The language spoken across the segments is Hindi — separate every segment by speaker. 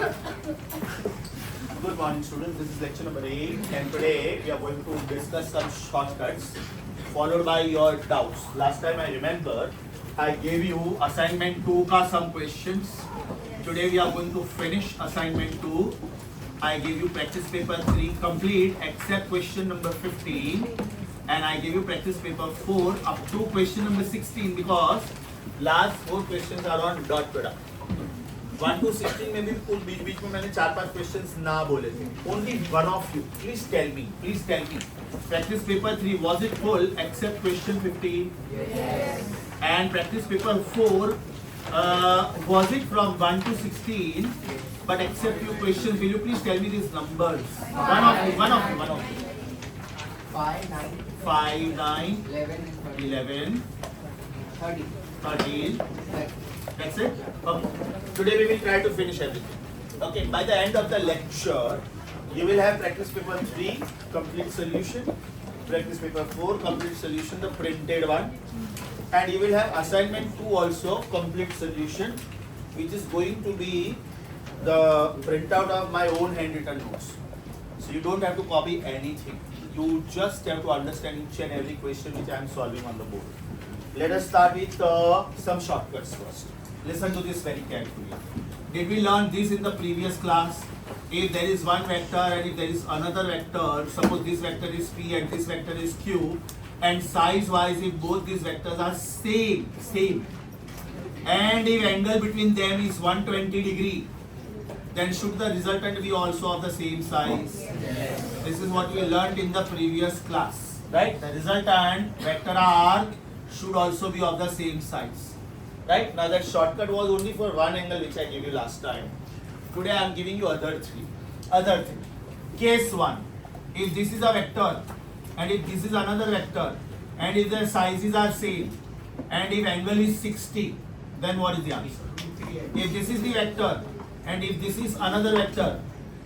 Speaker 1: Good morning, students. This is lecture number 8, and today we are going to discuss some shortcuts followed by your doubts. Last time I remember I gave you assignment 2 ka some questions. Today we are going to finish assignment 2. I gave you practice paper 3 complete except question number 15, and I gave you practice paper 4 up to question number 16 because last 4 questions are on dot product. 1 to 16 में भी कुल बीच में मैंने 4-5 questions ना बोले थे. Only one of you, please tell me. Practice paper 3 was it full except question 15? Yes. And practice paper 4 was it from 1 to 16? But except few questions, will you please tell me these numbers? One of you.
Speaker 2: 5, 9,
Speaker 1: 5, 9,
Speaker 2: 11,
Speaker 1: 11,
Speaker 2: 13.
Speaker 1: 13. That's it? Okay. Today we will try to finish everything. Okay, by the end of the lecture, you will have practice paper 3, complete solution, practice paper 4, complete solution, the printed one, and you will have assignment 2 also, complete solution, which is going to be the printout of my own handwritten notes. So you don't have to copy anything. You just have to understand each and every question which I am solving on the board. Let us start with some shortcuts first. Listen to this very carefully. Did we learn this in the previous class? If there is one vector and if there is another vector, suppose this vector is P and this vector is Q, and size wise if both these vectors are same, and if angle between them is 120 degree, then should the resultant be also of the same size? Yes. This is what we learned in the previous class, right? The resultant vector R should also be of the same size. Right? Now that shortcut was only for one angle which I gave you last time. Today I am giving you other thing. Case 1. If this is a vector and if this is another vector and if their sizes are same and if angle is 60, then what is the answer? If this is the vector and if this is another vector,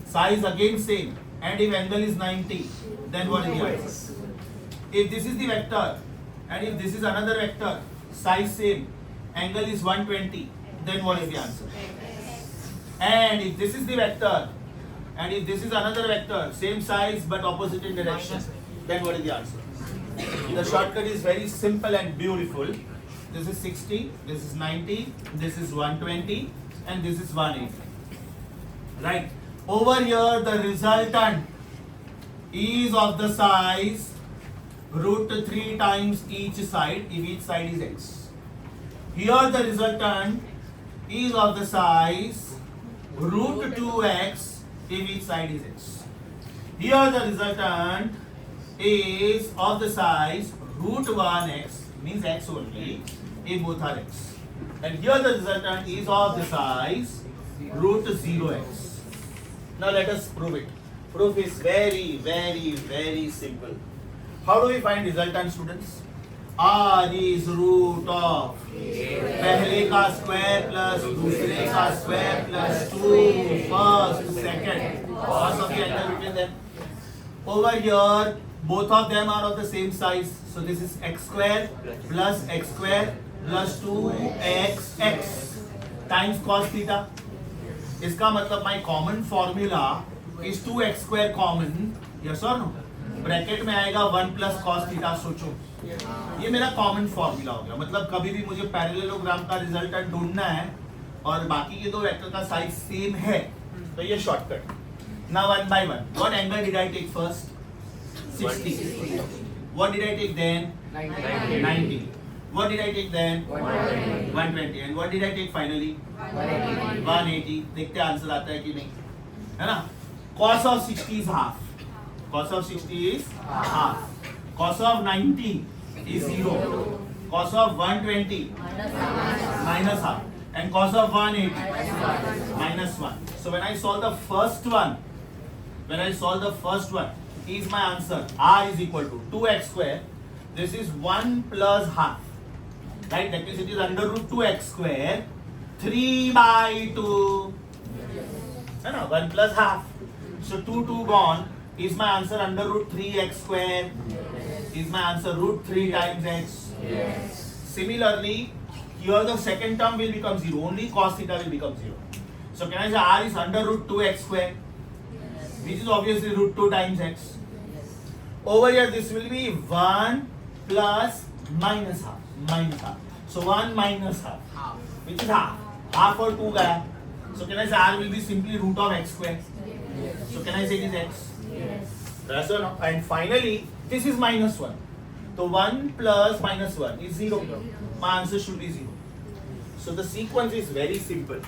Speaker 1: size again same, and if angle is 90, then what is the answer? If this is the vector and if this is another vector, size same, angle is 120, then what is the answer? And if this is the vector and if this is another vector, same size but opposite in direction, then what is the answer? The shortcut is very simple and beautiful. This is 60, this is 90, this is 120, and this is 180. Right? Over here the resultant is of the size root 3 times each side if each side is x. Here the resultant is of the size root 2x if each side is x. Here the resultant is of the size root 1x, means x only, if both are x. And here the resultant is of the size root 0x. Now let us prove it. Proof is very simple. How do we find resultant, students? R is root of पहले का स्क्वायर प्लस दूसरे का square plus 2 first, second, cos of the angle between them. Over here, both of them are of the same size. So this is x square plus 2xx times cos theta. इसका मतलब my common formula is 2x square common. Yes or no? Bracket में आएगा 1 प्लस कॉस थीटा. सोचो, ये मेरा कॉमन फॉर्मूला हो गया. मतलब कभी भी मुझे पैरेललोग्राम का रिजल्टेंट ढूंढना है और बाकी के दो वेक्टर का साइज सेम है, तो ये shortcut. Now one by one. What angle did I take first? 60. What did I take then? 90. What did I take then? 120. And what did I take finally? 180. देखते आंसर आता है कि नहीं, है ना? cos of 60 is half. Cos of 60 is half. Cos of 90 is 0. Cos of 120 minus half. And cos of 180 minus 1. So when I solve the first one, is my answer. R is equal to 2x square. This is 1 plus half. Right? That means it is under root 2x square. 3 by 2. No, 1 plus half. So 2 gone. Is my answer under root 3x square? Is my answer root 3 times x? Similarly, here the second term will become 0. Only cos theta will become 0. So can I say r is under root 2x square, which is obviously root 2 times x. Over here this will be 1 plus minus half. So 1 minus half,
Speaker 2: Half.
Speaker 1: which is half. Half or 2 gaya. So can I say r will be simply root of x square. So can I say it is x? Yes or no? And finally, this is minus 1. So 1 plus minus 1 is 0. My answer should be 0. So the sequence is very simple.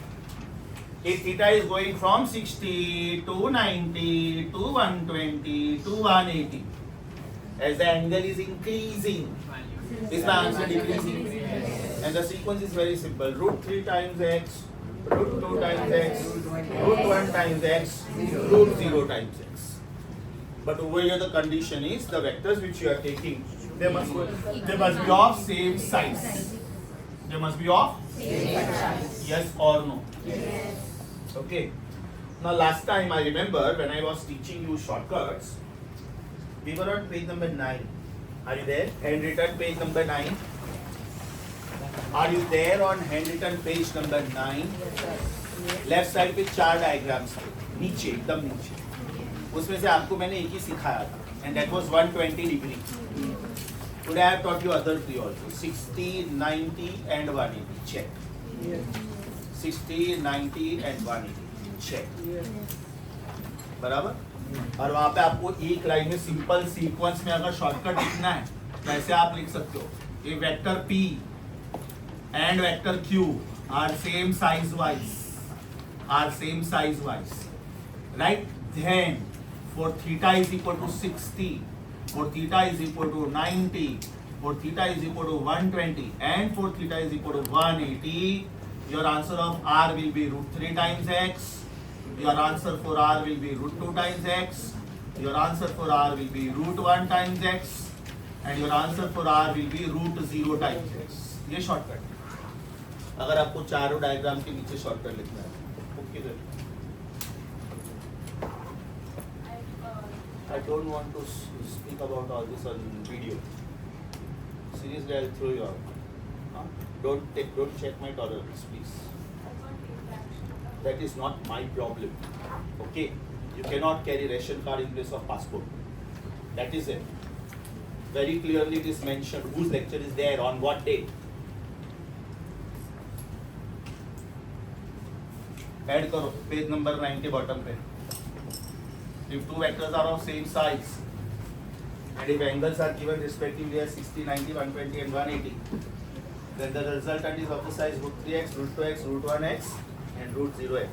Speaker 1: If theta is going from 60 to 90 to 120 to 180, as the angle is increasing, is my answer decreasing? And the sequence is very simple. Root 3 times x, root 2 times x, root 1 times x, root 0 times x. But over here the condition is the vectors which you are taking, they must be of same size. They must be of yes or no. Okay. Now last time I remember when I was teaching you shortcuts, we were on page number 9. Are you there? Handwritten page number 9. Are you there on handwritten page number 9? Left side पे 4 डायग्राम्स थे, नीचे एकदम नीचे. उसमें से आपको मैंने एक ही सिखाया था, and that was 120 degree. Today I have taught you other three also, 60, 90 and 180. Check. 60, 90 and 180. Check. बराबर? और वहाँ पे आपको एक लाइन में सिंपल सीक्वेंस में अगर शॉर्टकट लिखना है, वैसे आप लिख सकते हो. ये vector P and vector Q are same size wise. Right? Then for theta is equal to 60, for theta is equal to 90, for theta is equal to 120, and for theta is equal to 180, your answer of r will be root 3 times x, your answer for r will be root 2 times x, your answer for r will be root 1 times x, and your answer for r will be root 0 times x. ये शॉर्टकट. अगर आपको चारों डायग्राम के नीचे शॉर्टकट लिखना है, किधर? I don't want to speak about all this on video. Seriously, I'll throw you out. Don't check my tolerance, please. That is not my problem. Okay? You cannot carry ration card in place of passport. That is it. Very clearly it is mentioned whose lecture is there on what date. Add करो पेज नंबर 9 के बॉटम पे. If two vectors are of same size and if angles are given respectively as 60, 90, 120 and 180, then the resultant is of the size root 3x, root 2x, root 1x and root 0x.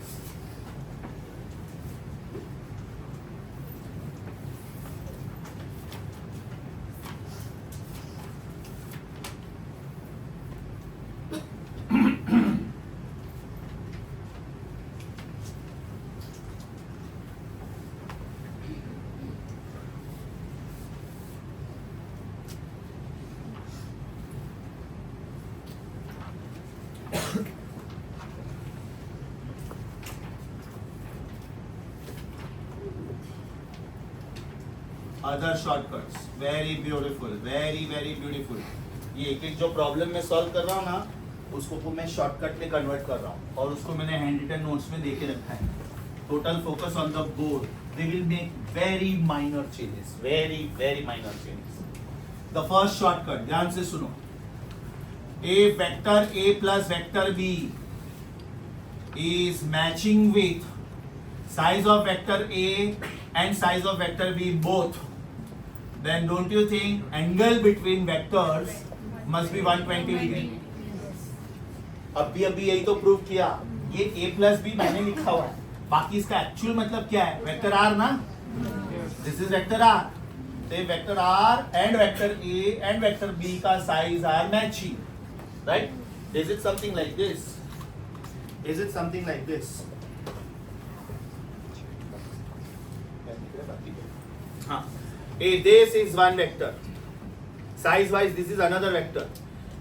Speaker 1: Other shortcuts very beautiful, very very beautiful. ये एक एक जो प्रॉब्लम मैं सॉल्व कर रहा हूँ ना, उसको मैं शॉर्टकट में कन्वर्ट कर रहा हूँ और उसको मैंने हैंड रिटन नोट्स में देके रखा है. Total focus on the board. They will make very minor changes, very very minor changes. The first shortcut ध्यान से सुनो. A vector A plus vector b is matching with size of vector A and size of vector B both, then don't you think angle between vectors must be 120 degree? अभी यही तो प्रूव किया. ये A plus B मैंने लिखा हुआ है, बाकी इसका एक्चुअल मतलब क्या है? वेक्टर R ना, दिस इज वेक्टर R. तो vector R and vector A and vector B का size are matching, right? Is it something like this? Is it something like this? If this is one vector, size wise this is another vector.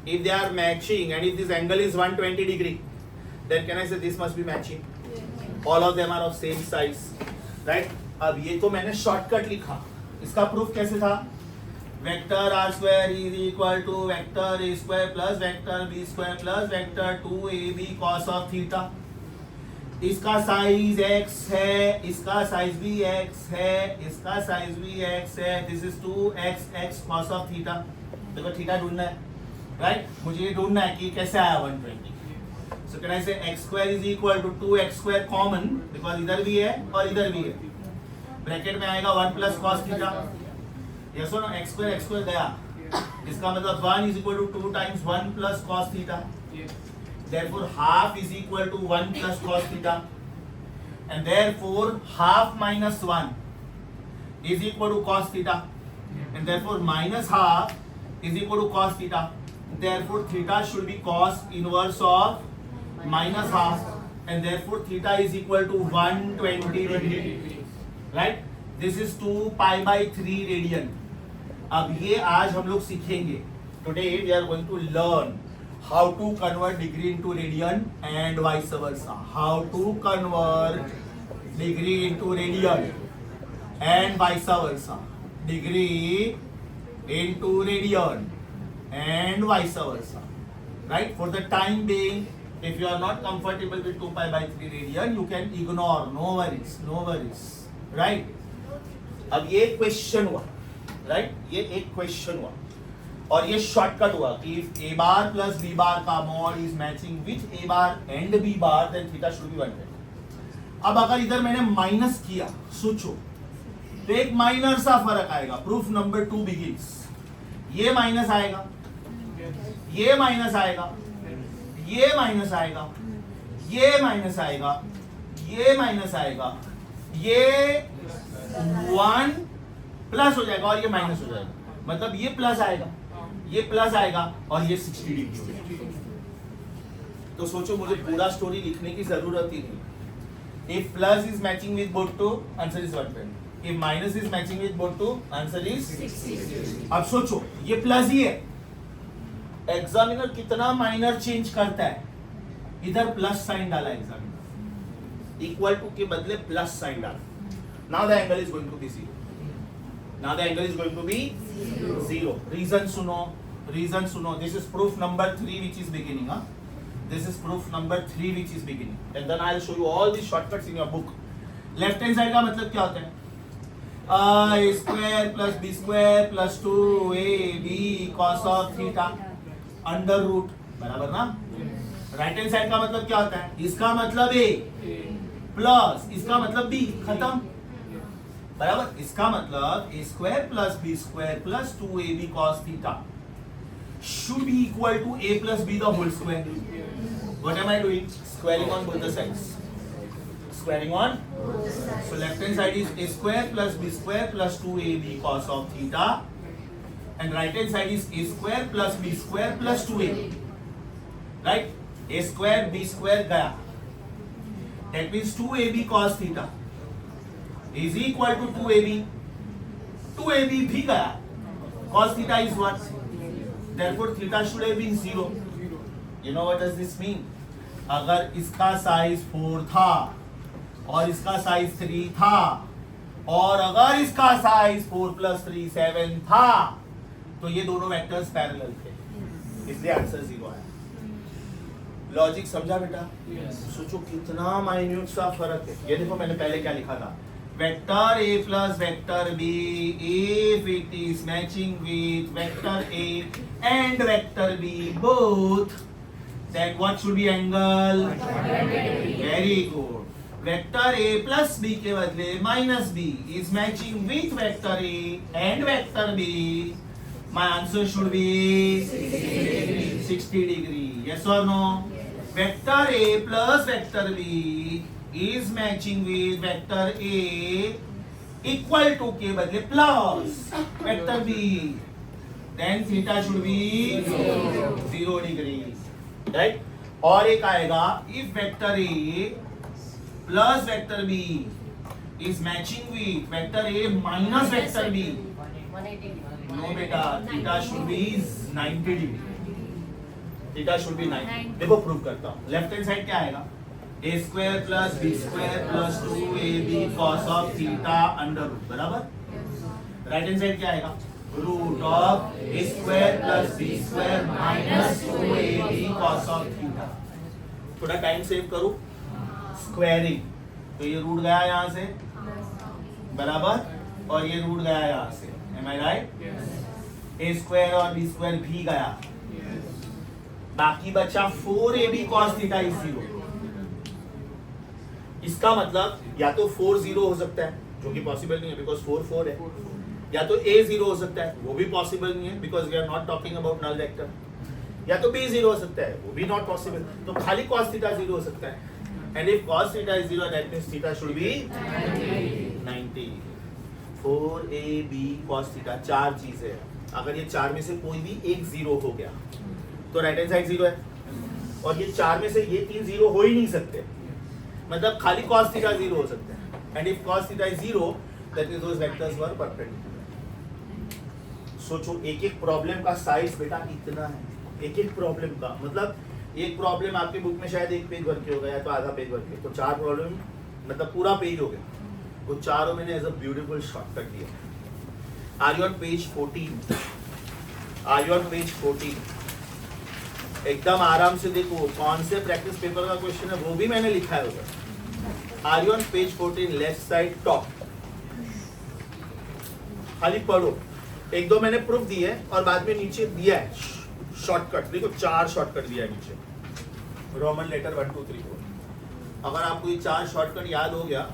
Speaker 1: If they are matching and if this angle is 120 degree, then can I say this must be matching? All of them are of same size, right? अब ये तो मैंने शॉर्टकट लिखा. इसका प्रूफ कैसे था? Vector R square is equal to vector A square plus vector B square plus vector 2ab cos of theta. इसका साइज x है, इसका साइज भी x है, इसका साइज भी x है. This is 2x cos of theta. देखो थीटा ढूंढना है, राइट? मुझे ये ढूंढना है कि कैसे आया 120. So can I say x square is equal to 2x square common because इधर भी है और इधर भी है. ब्रैकेट में आएगा 1 plus cos theta. Yes or no? x square गया. इसका मतलब 1 is equal to 2 times 1 plus cos theta. Therefore half is equal to 1 plus cos theta. And therefore half minus 1 is equal to cos theta. And therefore minus half is equal to cos theta. Therefore theta should be cos inverse of minus half. And therefore theta is equal to 120 degree. Right? This is 2 pi by 3 radian. अब ये आज हम लोग सीखेंगे. Today we are going to learn how to convert degree into radian and vice versa. How to convert degree into radian and vice versa. Degree into radian and vice versa. Right? For the time being, if you are not comfortable with 2 pi by 3 radian, you can ignore. No worries. No worries. Right? अब ये क्वेश्चन हुआ. राइट ये एक क्वेश्चन हुआ और ये शॉर्टकट हुआ कि if a bar plus b bar का mod is matching with a bar and b bar then theta should be 120. अब अगर इधर मैंने माइनस किया सोचो तो एक माइनर सा फर्क आएगा. Proof number 2 begins. ये माइनस आएगा, ये माइनस आएगा, ये माइनस आएगा, ये माइनस आएगा, ये माइनस आएगा, ये 1 प्लस हो जाएगा और ये माइनस हो जाएगा. मतलब ये प्लस आएगा, ये प्लस आएगा और ये 60 डिग्री हो जाएगा. तो सोचो मुझे पूरा स्टोरी लिखने की जरूरत ही नहीं. If plus is matching with both two answer is 120. If minus is matching with both two answer is 60. अब सोचो ये प्लस ही है. एग्जामिनर कितना माइनर चेंज करता है. इधर प्लस साइन डाला एग्जामिनर, इक्वल टू के बदले प्लस साइन डाला. Now the angle is going to be 0. Now the angle is going to be 0. Reason suno. This is proof number 3 which is beginning. This is proof number 3 which is beginning. And then I'll show you all these shortcuts in your book. Left hand side का मतलब क्या होता है? a square plus b square plus 2ab cos of theta under root. बराबर ना? Right hand side का मतलब क्या होता है? इसका मतलब a प्लस इसका मतलब b. खत्म. बराबर. इसका मतलब a square plus b square plus 2ab cos theta should be equal to a plus b the whole square. What am I doing? Squaring on both the sides. Squaring on. So left hand side is a square plus b square plus 2ab cos of theta, and right hand side is a square plus b square plus 2ab. Right? A square b square गया. That means 2ab cos theta is equal to 2ab. 2ab भी गया. Cos theta is what? Therefore theta should have been 0. You know what does this mean? अगर इसका साइज 4 था और इसका साइज 3 था और अगर इसका साइज 4 plus 3 7 था तो ये दोनों वेक्टर्स पैरेलल थे, इसलिए आंसर 0 आया. लॉजिक समझा बेटा? सोचो कितना माइन्यूट सा फर्क है. ये देखो मैंने पहले क्या लिखा था. Vector A plus vector B if it is matching with vector A and vector B both, then what should be angle? Very good. Vector A plus B के बदले minus B is matching with vector A and vector B. My answer should be 60 degree. Yes or no? Vector A plus vector B is matching with vector A equal to के बदले plus vector B, then theta should be 0 degree. Right? और एक आएगा if vector A plus vector B is matching with vector A minus vector B. No बेटा, theta should be 90 degree. Theta should be 90. देखो प्रूव करता हूँ. लेफ्ट हैंड साइड क्या आएगा? a square plus b square plus 2ab cos of theta under root. बराबर. राइट हैंड साइड क्या आएगा? Root of a square plus b square minus 2ab cos of theta. थोड़ा टाइम सेव करो. स्क्वायरिंग, तो ये रूट गया यहाँ से बराबर, और ये रूट गया यहाँ से, एम आई राइट? ए स्क्वायर और बी स्क्वायर भी गया, बाकी बचा 4ab cos थीटा इज 0। इसका मतलब या तो 4 0 हो सकता है, जो कि पॉसिबल नहीं है बिकॉज 4 4 है, या तो a 0 हो सकता है, वो भी पॉसिबल नहीं है because we are not talking about null vector, या तो b 0 हो सकता है, वो भी नॉट पॉसिबल, तो खाली cos थीटा 0 हो सकता है। And if cos theta is 0 that means theta should B 90। 4ab cos theta, चार चीजें हैं, अगर ये चार में से कोई भी एक 0 हो गया तो राइट हैंड साइड 0 है, और ये चार में से ये तीन 0 हो ही नहीं सकते, मतलब खाली cos थीटा 0 हो सकता है। And if cos theta is 0 that means those vectors were perpendicular. सोचो एक एक प्रॉब्लम का साइज बेटा इतना है, एक एक प्रॉब्लम का मतलब एक प्रॉब्लम आपके बुक में शायद एक पेज भर के होगा या तो आधा पेज भर के, तो चार प्रॉब्लम मतलब पूरा पेज हो गया, वो चारों मैंने एज अ ब्यूटीफुल शॉर्टकट दिया। Are you on page 14? Are you on page 14? एकदम आराम से देखो कौन से प्रैक्टिस पेपर का क्वेश्चन है वो भी मैंने लिखा है उधर। Are you on page 14 left side top? खाली पढ़ो, एक दो मैंने प्रूफ दिए और बाद में नीचे दिया है शॉर्टकट, देखो चार शॉर्टकट दिया है नीचे, रोमन लेटर 1 2 3 4। अगर आपको ये चार शॉर्टकट याद हो गया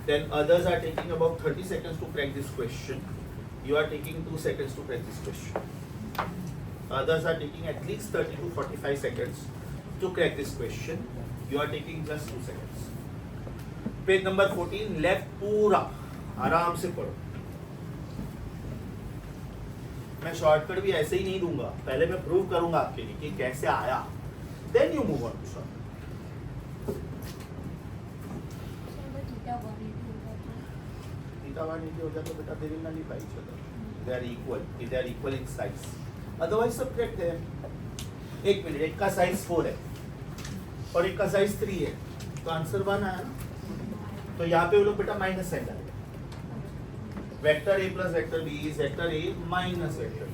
Speaker 1: then others are taking about 30 seconds to crack this question, you are taking 2 seconds to crack this question, others are taking at least 30 to 45 seconds to crack this question, you are taking just 2 seconds। Page number 14 left पूरा आराम से पढ़ो। मैं शॉर्टकट भी ऐसे ही नहीं दूंगा, पहले मैं प्रूव करूंगा आपके लिए कि कैसे आया, then you move on to shortcut. Theta 180 हो जाए तो बेटा they will nullify each other, they are equal, if they are equal in size, otherwise subtract them. एक मिनट, एक का साइज 4 है और एक का साइज 3 है, तो आंसर 1 आया ना, तो यहाँ पे वो लोग बेटा माइनस साइन डालेंगे, vector a plus vector b is vector a minus vector b।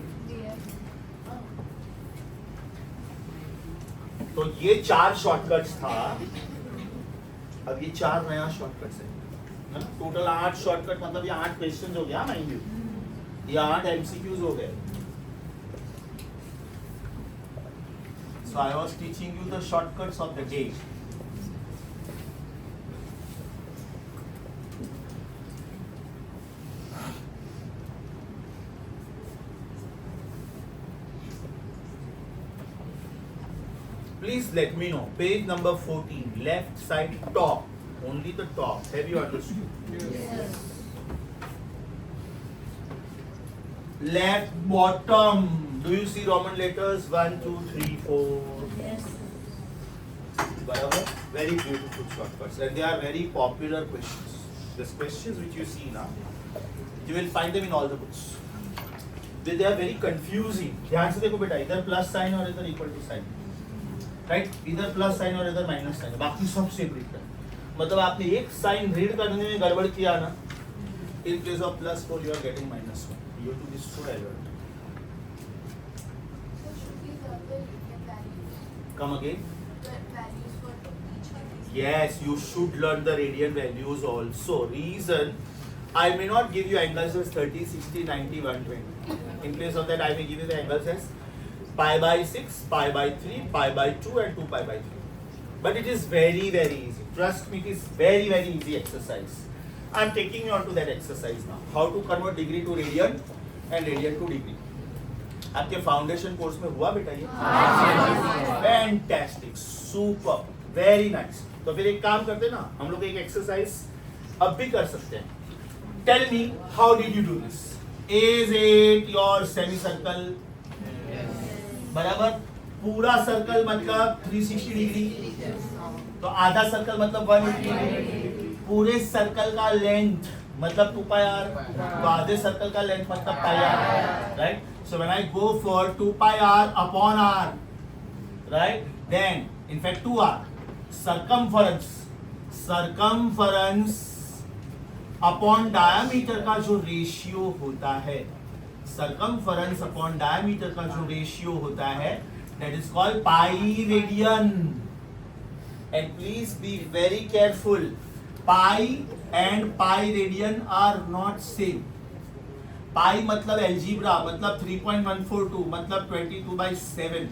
Speaker 1: तो ये चार शॉर्टकट्स था, अब ये चार नया शॉर्टकट्स है, टोटल 8 शॉर्टकट, मतलब ये 8 क्वेश्चंस हो गया माइंड यू, ये 8 एमसीक्यूज हो गए। So I was teaching you the shortcuts of the day. Please let me know. Page number 14, left side top, only the top. Have you understood?
Speaker 2: Yes.
Speaker 1: Left bottom. Do you see Roman letters 1 2 3 4?
Speaker 2: Yes.
Speaker 1: Barabar? Very beautiful shortcuts, and they are very popular questions. These questions which you see now, you will find them in all the books. They are very confusing. ध्यान से देखो बेटा, इधर प्लस साइन और इधर इक्वल टू साइन, राइट? इधर प्लस साइन और इधर माइनस साइन, बाकी सब सेपरेट है। मतलब आपने एक साइन रीड करने में गड़बड़ किया ना, in place of plus 4 you are getting -1, you have to destroy everything. Come again. Yes, you should learn the radian values also. Reason, I may not give you angles as 30, 60, 90, 120. In place of that, I may give you the angles as pi by 6, pi by 3, pi by 2 and 2 pi by 3. But it is very, very easy. Trust me, it is very, very easy exercise. I am taking you on to that exercise now. How to convert degree to radian and radian to degree. आपके फाउंडेशन कोर्स में हुआ बेटा ये? Fantastic, super, very nice. तो फिर एक काम करते ना, हम लोग एक एक्सरसाइज अब भी कर सकते हैं। Tell me how did you do this? Is it your semi circle? बराबर। पूरा सर्कल मतलब 360 डिग्री, तो आधा सर्कल मतलब 180। पूरे सर्कल का लेंथ मतलब 2 पाई r, तो आधे सर्कल का लेंथ मतलब पाई r, right? So when I go for 2 pi r upon r, right? Then, in fact, 2r, circumference upon diameter का जो रेशियो होता है, circumference upon diameter का जो रेशियो होता है, that is called pi radian. and please be very careful. Pi and pi radian are not same. Pi मतलब algebra मतलब 3.142 मतलब 22/7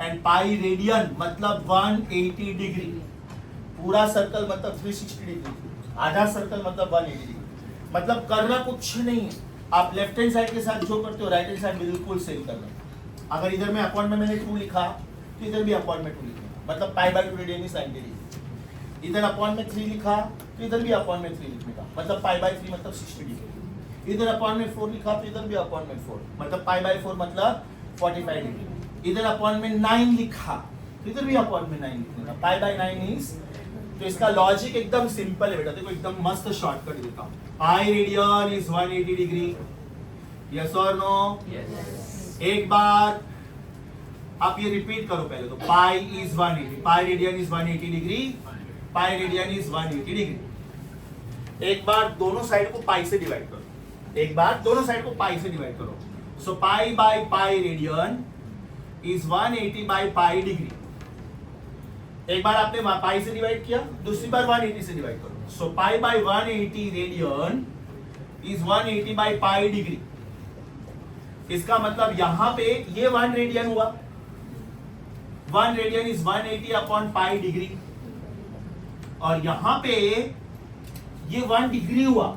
Speaker 1: and pi radian मतलब 180 डिग्री. पूरा सर्कल मतलब 360 डिग्री, आधा सर्कल मतलब 180 डिग्री. मतलब करना कुछ नहीं है. आप लेफ्ट हैंड साइड के साथ जो करते हो राइट हैंड साइड बिल्कुल सेम करना. अगर इधर में अपॉइंट में मैंने 2 लिखा तो इधर भी अपॉइंट में 2 लिखना, मतलब π/2 रेडियन इज 90 डिग्री. इधर अपॉइंट में 3 लिखा तो इधर भी अपॉइंट में 3 लिखने का, मतलब π/3 मतलब 60 डिग्री. इधर अपॉइंट में 4 लिखा तो इधर भी अपॉइंट में 4, मतलब π/4 मतलब 45 डिग्री. इधर अपॉइंट में 9 लिखा तो इधर भी अपॉइंट में 9 लिखने का, π/9 इज. तो इसका लॉजिक एकदम सिंपल है बेटा, देखो एकदम मस्त शॉर्टकट देता हूँ. पाई रेडियन इज 180 डिग्री. यस और नो? एक बार आप ये रिपीट करो पहले तो. Pi is 180, pi radian is 180 degree, pi radian is 180 degree. एक बार दोनों साइड को पाई से डिवाइड करो. एक बार दोनों साइड को पाई से डिवाइड करो. So pi by pi radian is 180 by pi degree. एक बार आपने पाई से डिवाइड किया, दूसरी बार 180 से डिवाइड करो. So pi by 180 radian is 180 by pi degree. इसका मतलब यहां पे ये 1 रेडियन हुआ. 1 radian is 180 upon pi degree. और यहां पे ये 1 डिग्री हुआ,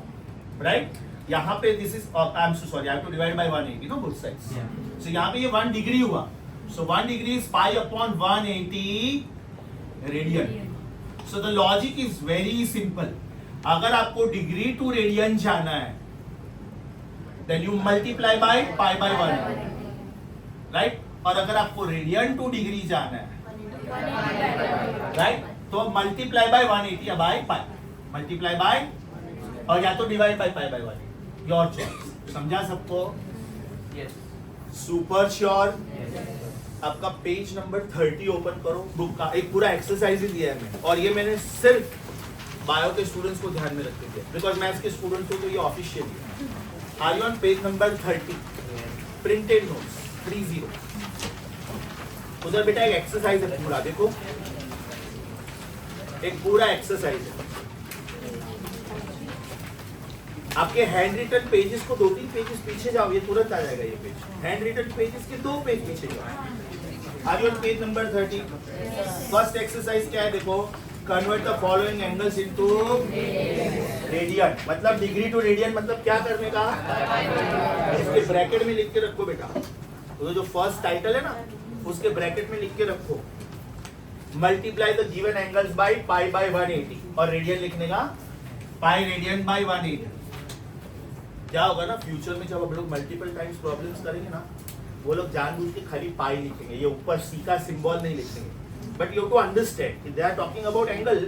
Speaker 1: राइट? यहां पे this is, I am so sorry, I have to divide by 180 no both sides. So यहां पे ये 1 डिग्री हुआ. So 1 degree is pi upon 180 radian. So the logic is very simple. अगर आपको डिग्री टू रेडियन जाना है then you multiply by pi by 1, right? और अगर आपको रेडियन टू डिग्री जाना है, right? तो multiply by 180 by pi, multiply by, और या तो divide by pi by 1, your choice. समझा सबको?
Speaker 2: Yes.
Speaker 1: Super sure? आपका पेज नंबर 30 ओपन करो बुक का. एक पूरा एक्सरसाइज ही दिया है मैंने, और ये मैंने सिर्फ बायो के स्टूडेंट्स को ध्यान में रख के दिया, बिकॉज मैथ्स के स्टूडेंट्स को तो ये ऑफिशियल है. Are you on page number 30? Printed notes 30. उधर बेटा एक एक्सरसाइज है पूरा, देखो एक पूरा एक्सरसाइज है. आपके हैंड रिटन पेजेस को 2-3 पेजेस पीछे जाओ, ये तुरंत आ जाएगा ये पेज. हैंड रिटन पेजेस के 2 पेज पीछे जाओ. Are you on page number 30? First exercise क्या है देखो. Convert the following angles into radian. मतलब डिग्री टू रेडियन मतलब क्या करने का, इसके ब्रैकेट में लिख के रखो बेटा. तो जो फर्स्ट टाइटल है ना उसके ब्रैकेट में लिख के रखो. Multiply the given angles bye pi by 180, और रेडियन लिखने का पाई रेडियन बाय 180. क्या होगा ना फ्यूचर में जब हम लोग मल्टीपल टाइम्स प्रॉब्लम्स करेंगे ना, वो लोग जानबूझ के खाली पाई लिखेंगे, ये ऊपर सी का सिंबल नहीं लिखेंगे. But you have to understand if they are talking about angle,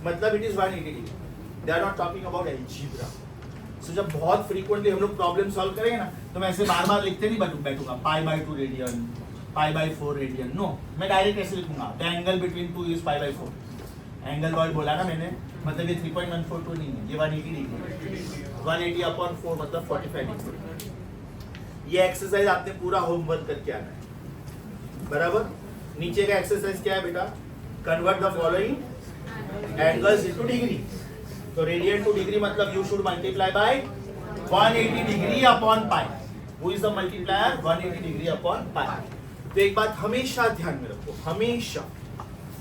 Speaker 1: मतलब it is 180 degree. They are not talking about algebra. So जब बहुत frequently हम लोग problem solve करेंगे ना, तो मैं ऐसे बार-बार लिखते नहीं बैठूंगा π/2 रेडियन, π/4 रेडियन. नो, मैं डायरेक्ट ऐसे लिखूंगा the angle between two is π/4. Angle word बोला ना मैंने, मतलब ये 3.142 नहीं है, ये 180 डिग्री. 180 अपॉन 4 मतलब 45 डिग्री. ये एक्सरसाइज आपने पूरा होमवर्क करके आना है, बराबर. नीचे का एक्सरसाइज क्या है बेटा. Convert the following angles into degree. तो रेडियन टू डिग्री मतलब you should multiply by 180 degree upon pi. Who is the multiplier? 180 degree upon pi. तो एक बात हमेशा ध्यान में रखो, हमेशा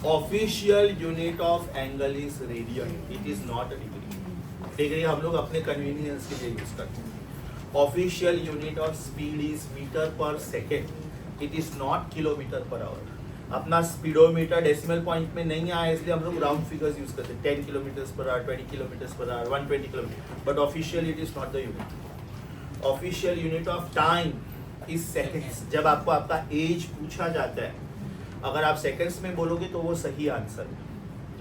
Speaker 1: official unit of angle is radian, it is not a degree. Degree हम लोग अपने कन्वीनियंस के लिए यूज करते हैं. Official unit of speed is metre per second, it is not kilometre per hour. अपना स्पीडोमीटर डेसिमल पॉइंट में नहीं आया इसलिए हम लोग राउंड फिगर्स यूज करते हैं. 10 kilometre per hour, 20 kilometre per hour, 120 kilometre. But official it is not the unit. Official unit of time is seconds. जब आपको आपका एज पूछा जाता है, अगर आप सेकेंड्स में बोलोगे तो वो सही आंसर है.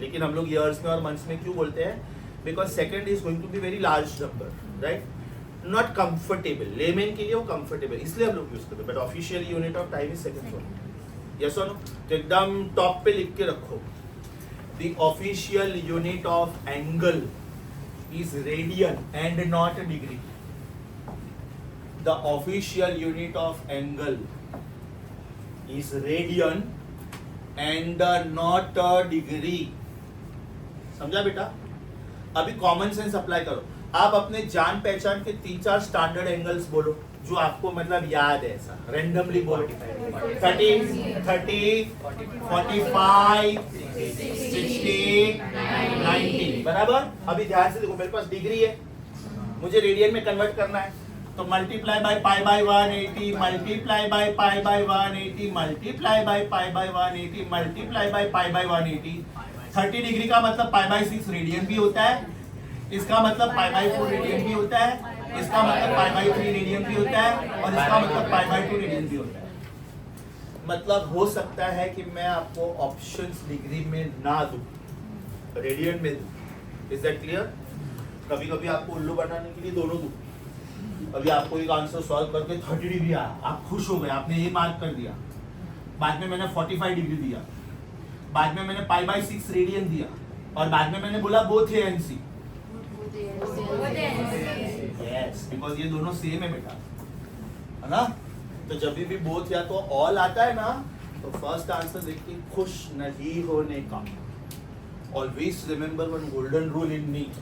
Speaker 1: लेकिन हम लोग ईयर्स में और मंथ्स में क्यों बोलते हैं? Because second is going to be very large number, right? Not comfortable. Layman के लिए वो कंफर्टेबल, इसलिए हम लोग यूज करते हैं. But official unit of time is seconds only. Yes और नो? तो एकदम टॉप पे लिख के रखो. The official unit of angle is radian and not degree. The official unit of angle is radian and not a degree. समझा बेटा? अभी कॉमन सेंस अप्लाई करो। आप अपने जान पहचान के 3-4 स्टैंडर्ड एंगल्स बोलो जो आपको मतलब याद है, ऐसा रैंडमली बोलो। 30, 45, 60, 90। बराबर? अभी ध्यान से देखो, मेरे पास डिग्री है, मुझे रेडियन में कन्वर्ट करना है, तो multiply by pi by 180, multiply by pi by 180, multiply by pi by 180, multiply by pi by 180। 30 degree का मतलब पाई बाय 6 रेडियन भी होता है, इसका मतलब पाई बाय 4 रेडियन भी होता है, इसका मतलब पाई बाय 3 रेडियन भी होता है, और इसका मतलब पाई बाय 2 रेडियन भी होता है। मतलब हो सकता है कि मैं आपको ऑप्शंस डिग्री में ना दूं, रेडियन में दूं। Is that clear? कभी कभी आपको उल्लू बनाने के लिए दोनों दूं। अभी आपको एक आंसर सॉल्व करके 30 डिग्री आया, आप खुश हो गए, आपने ये मार्क कर दिया। बाद में मैंने 45 डिग्री दिया, बाद में मैंने पाई बाय 6 रेडियन दिया, और बाद में मैंने बोला both A and C. Yes, because ये दोनों सेम है बेटा, है ना? तो जब भी बोथ या तो ऑल आता है ना, तो फर्स्ट आंसर देख के खुश नहीं होने का। Always remember one golden rule in NEET,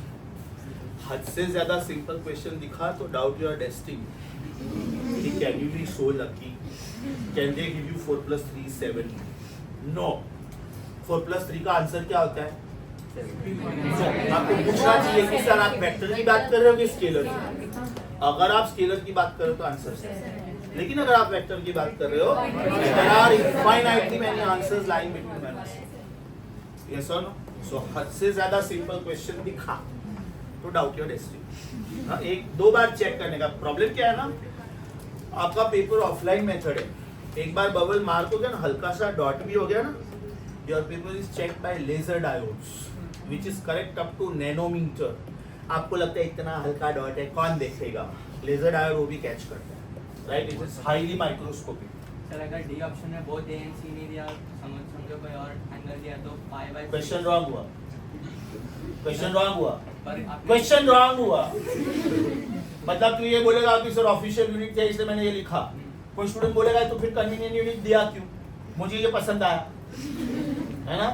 Speaker 1: हद से ज्यादा सिंपल क्वेश्चन दिखा तो doubt your destiny. Can you be so lucky? Can they give you 4 + 3 7? No. 4 + 3 का आंसर क्या होता है? आपको पूछना चाहिए कि सर आप वेक्टर की बात कर रहे हो कि स्केलर की? अगर आप स्केलर की बात कर रहे हो तो आंसर है, लेकिन अगर आप वेक्टर की बात कर रहे हो, there are infinitely many answers lying between them. Yes और नो? सो हद से ज्यादा सिंपल क्वेश्चन दिखा तो डाउट योर डेस्टिनी। हाँ, 1-2 बार चेक करने का। प्रॉब्लम क्या है ना, आपका पेपर ऑफलाइन मेथड है, एक बार बबल मार्क हो गया ना, हल्का सा डॉट भी हो गया ना, your paper is checked by laser diodes which is correct up to nanometre. आपको लगता है इतना हल्का डॉट है, कौन देखेगा? लेजर डायोड वो भी कैच करता है, right? It is highly microscopic.
Speaker 3: Sir अगर डी ऑप्शन में बोथ ए एंड सी नहीं दिया, समझो कोई और एंगल दिया, तो पाई बाय
Speaker 1: क्वेश्चन रॉन्ग हुआ, क्वेश्चन रॉन्ग हुआ,
Speaker 3: पर आप
Speaker 1: क्वेश्चन रॉन्ग हुआ। मतलब तू ये बोलेगा कि सर ऑफिशियल यूनिट थे इसलिए मैंने ये लिखा। कोई स्टूडेंट बोलेगा तो फिर कन्वीनियंट यूनिट दिया क्यों? मुझे ये पसंद आया, है ना?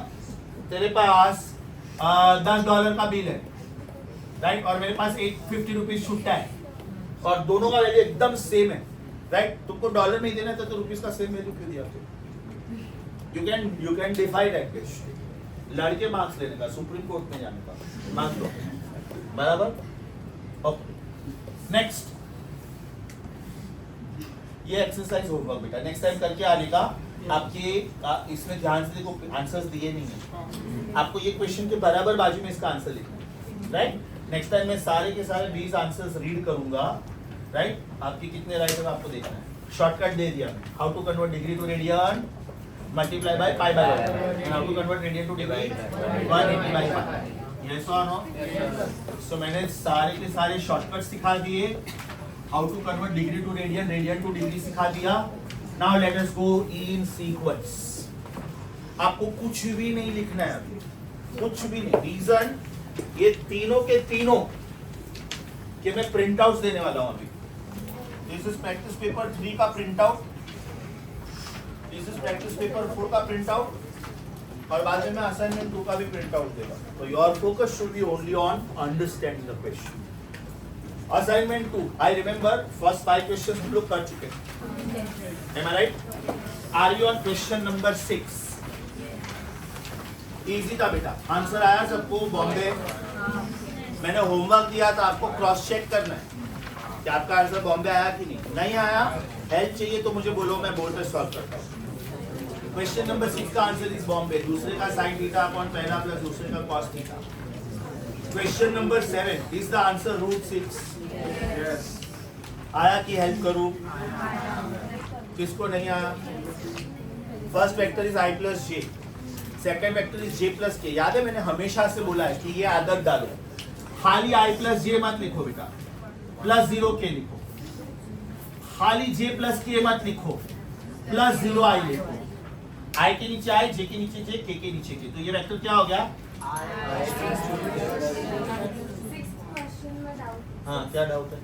Speaker 1: तेरे पास $10 का बिल है, राइट? और मेरे पास 50 रुपीज छुट्टा है, और दोनों का वैल्यू एकदम सेम है, राइट? तुमको डॉलर में ही देना था तो रुपीस का सेम वैल्यू क्यों दिया? You can defy that question. लड़के मार्क्स लेने का, सुप्रीम कोर्ट में जाने का, मार्क्स लो, बराबर? ओके, नेक्स्ट ये एक्सरसाइज होगा बेटा, नेक्स्ट टाइम करके आने का। आपके इसमें ध्यान से देखो, आंसर्स दिए नहीं है आपको, ये क्वेश्चन के बराबर बाजू में इसका आंसर लिखना है, राइट? नेक्स्ट टाइम मैं सारे के सारे 20 आंसर्स रीड करूंगा, राइट? आपके कितने राइट है आपको देखना है। शॉर्टकट दे दिया, how to convert degree to radian, multiply by pi by 1, and how to convert radian to degree 180 by pi. Yes और नो? सो मैंने सारे के सारे शॉर्टकट सिखा दिए, how to convert degree to radian, radian to degree सिखा दिया। Now let us go in sequence. आपको कुछ भी नहीं लिखना है अभी, कुछ भी नहीं। रीजन ये तीनों के तीनों कि मैं प्रिंट आउट देने वाला हूं अभी। दिस इज प्रैक्टिस पेपर 3 का print out, this is practice paper 4 का प्रिंट आउट, और बाद में मैं असाइनमेंट 2 का भी प्रिंट आउट देगा। तो your focus should be only on understanding the question. Assignment 2, I remember first 5 questions हम लोग कर चुके हैं, am I right? Are you on question number 6? Easy था बेटा, आंसर आया सबको? बॉम्बे मैंने होमवर्क दिया था, आपको क्रॉस चेक करना है कि आपका आंसर बॉम्बे आया कि नहीं आया। हेल्प चाहिए तो मुझे बोलो, मैं बोर्ड पे सॉल्व करता हूँ। क्वेश्चन नंबर 6 का आंसर इज बॉम्बे, दूसरे का साइन थीटा अपॉन पहला प्लस दूसरे का cos theta. Question number 7 is the answer √6। आया कि हेल्प करूं? किसको नहीं आया? First vector is i plus J, second vector is j plus के। याद है मैंने हमेशा से बोला है कि ये आदत डालो, खाली i प्लस जे मत लिखो बेटा, +0 के लिखो। खाली j प्लस के मत लिखो, +0 i लिखो। i के नीचे i, j के नीचे j, k के नीचे k। तो ये वेक्टर क्या हो गया? हाँ, क्या डाउट है?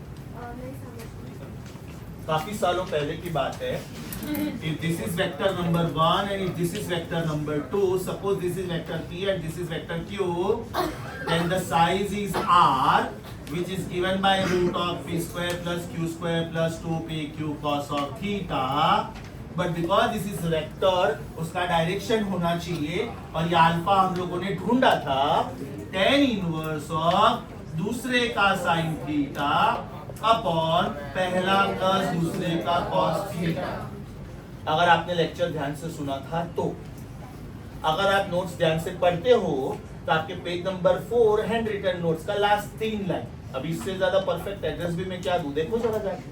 Speaker 1: काफी सालों पहले की बात है, If this is vector number 1 and if this is vector number 2, suppose this is vector P and this is vector Q, then the size is R, which is given by root of P square plus Q square plus 2PQ cos of theta. But because this is vector, उसका डायरेक्शन होना चाहिए और ये अल्फा हम लोगों ने ढूंढा था tan इनवर्स ऑफ दूसरे का साइन थीटा अपॉन पहला प्लस दूसरे का कॉस थीटा। अगर आपने लेक्चर ध्यान से सुना था तो, अगर आप नोट्स ध्यान से पढ़ते हो तो आपके page number 4 hand written notes का लास्ट 3 लाइन, अब इससे ज्यादा परफेक्ट एड्रेस भी मैं क्या दूं, देखो जरा जाके,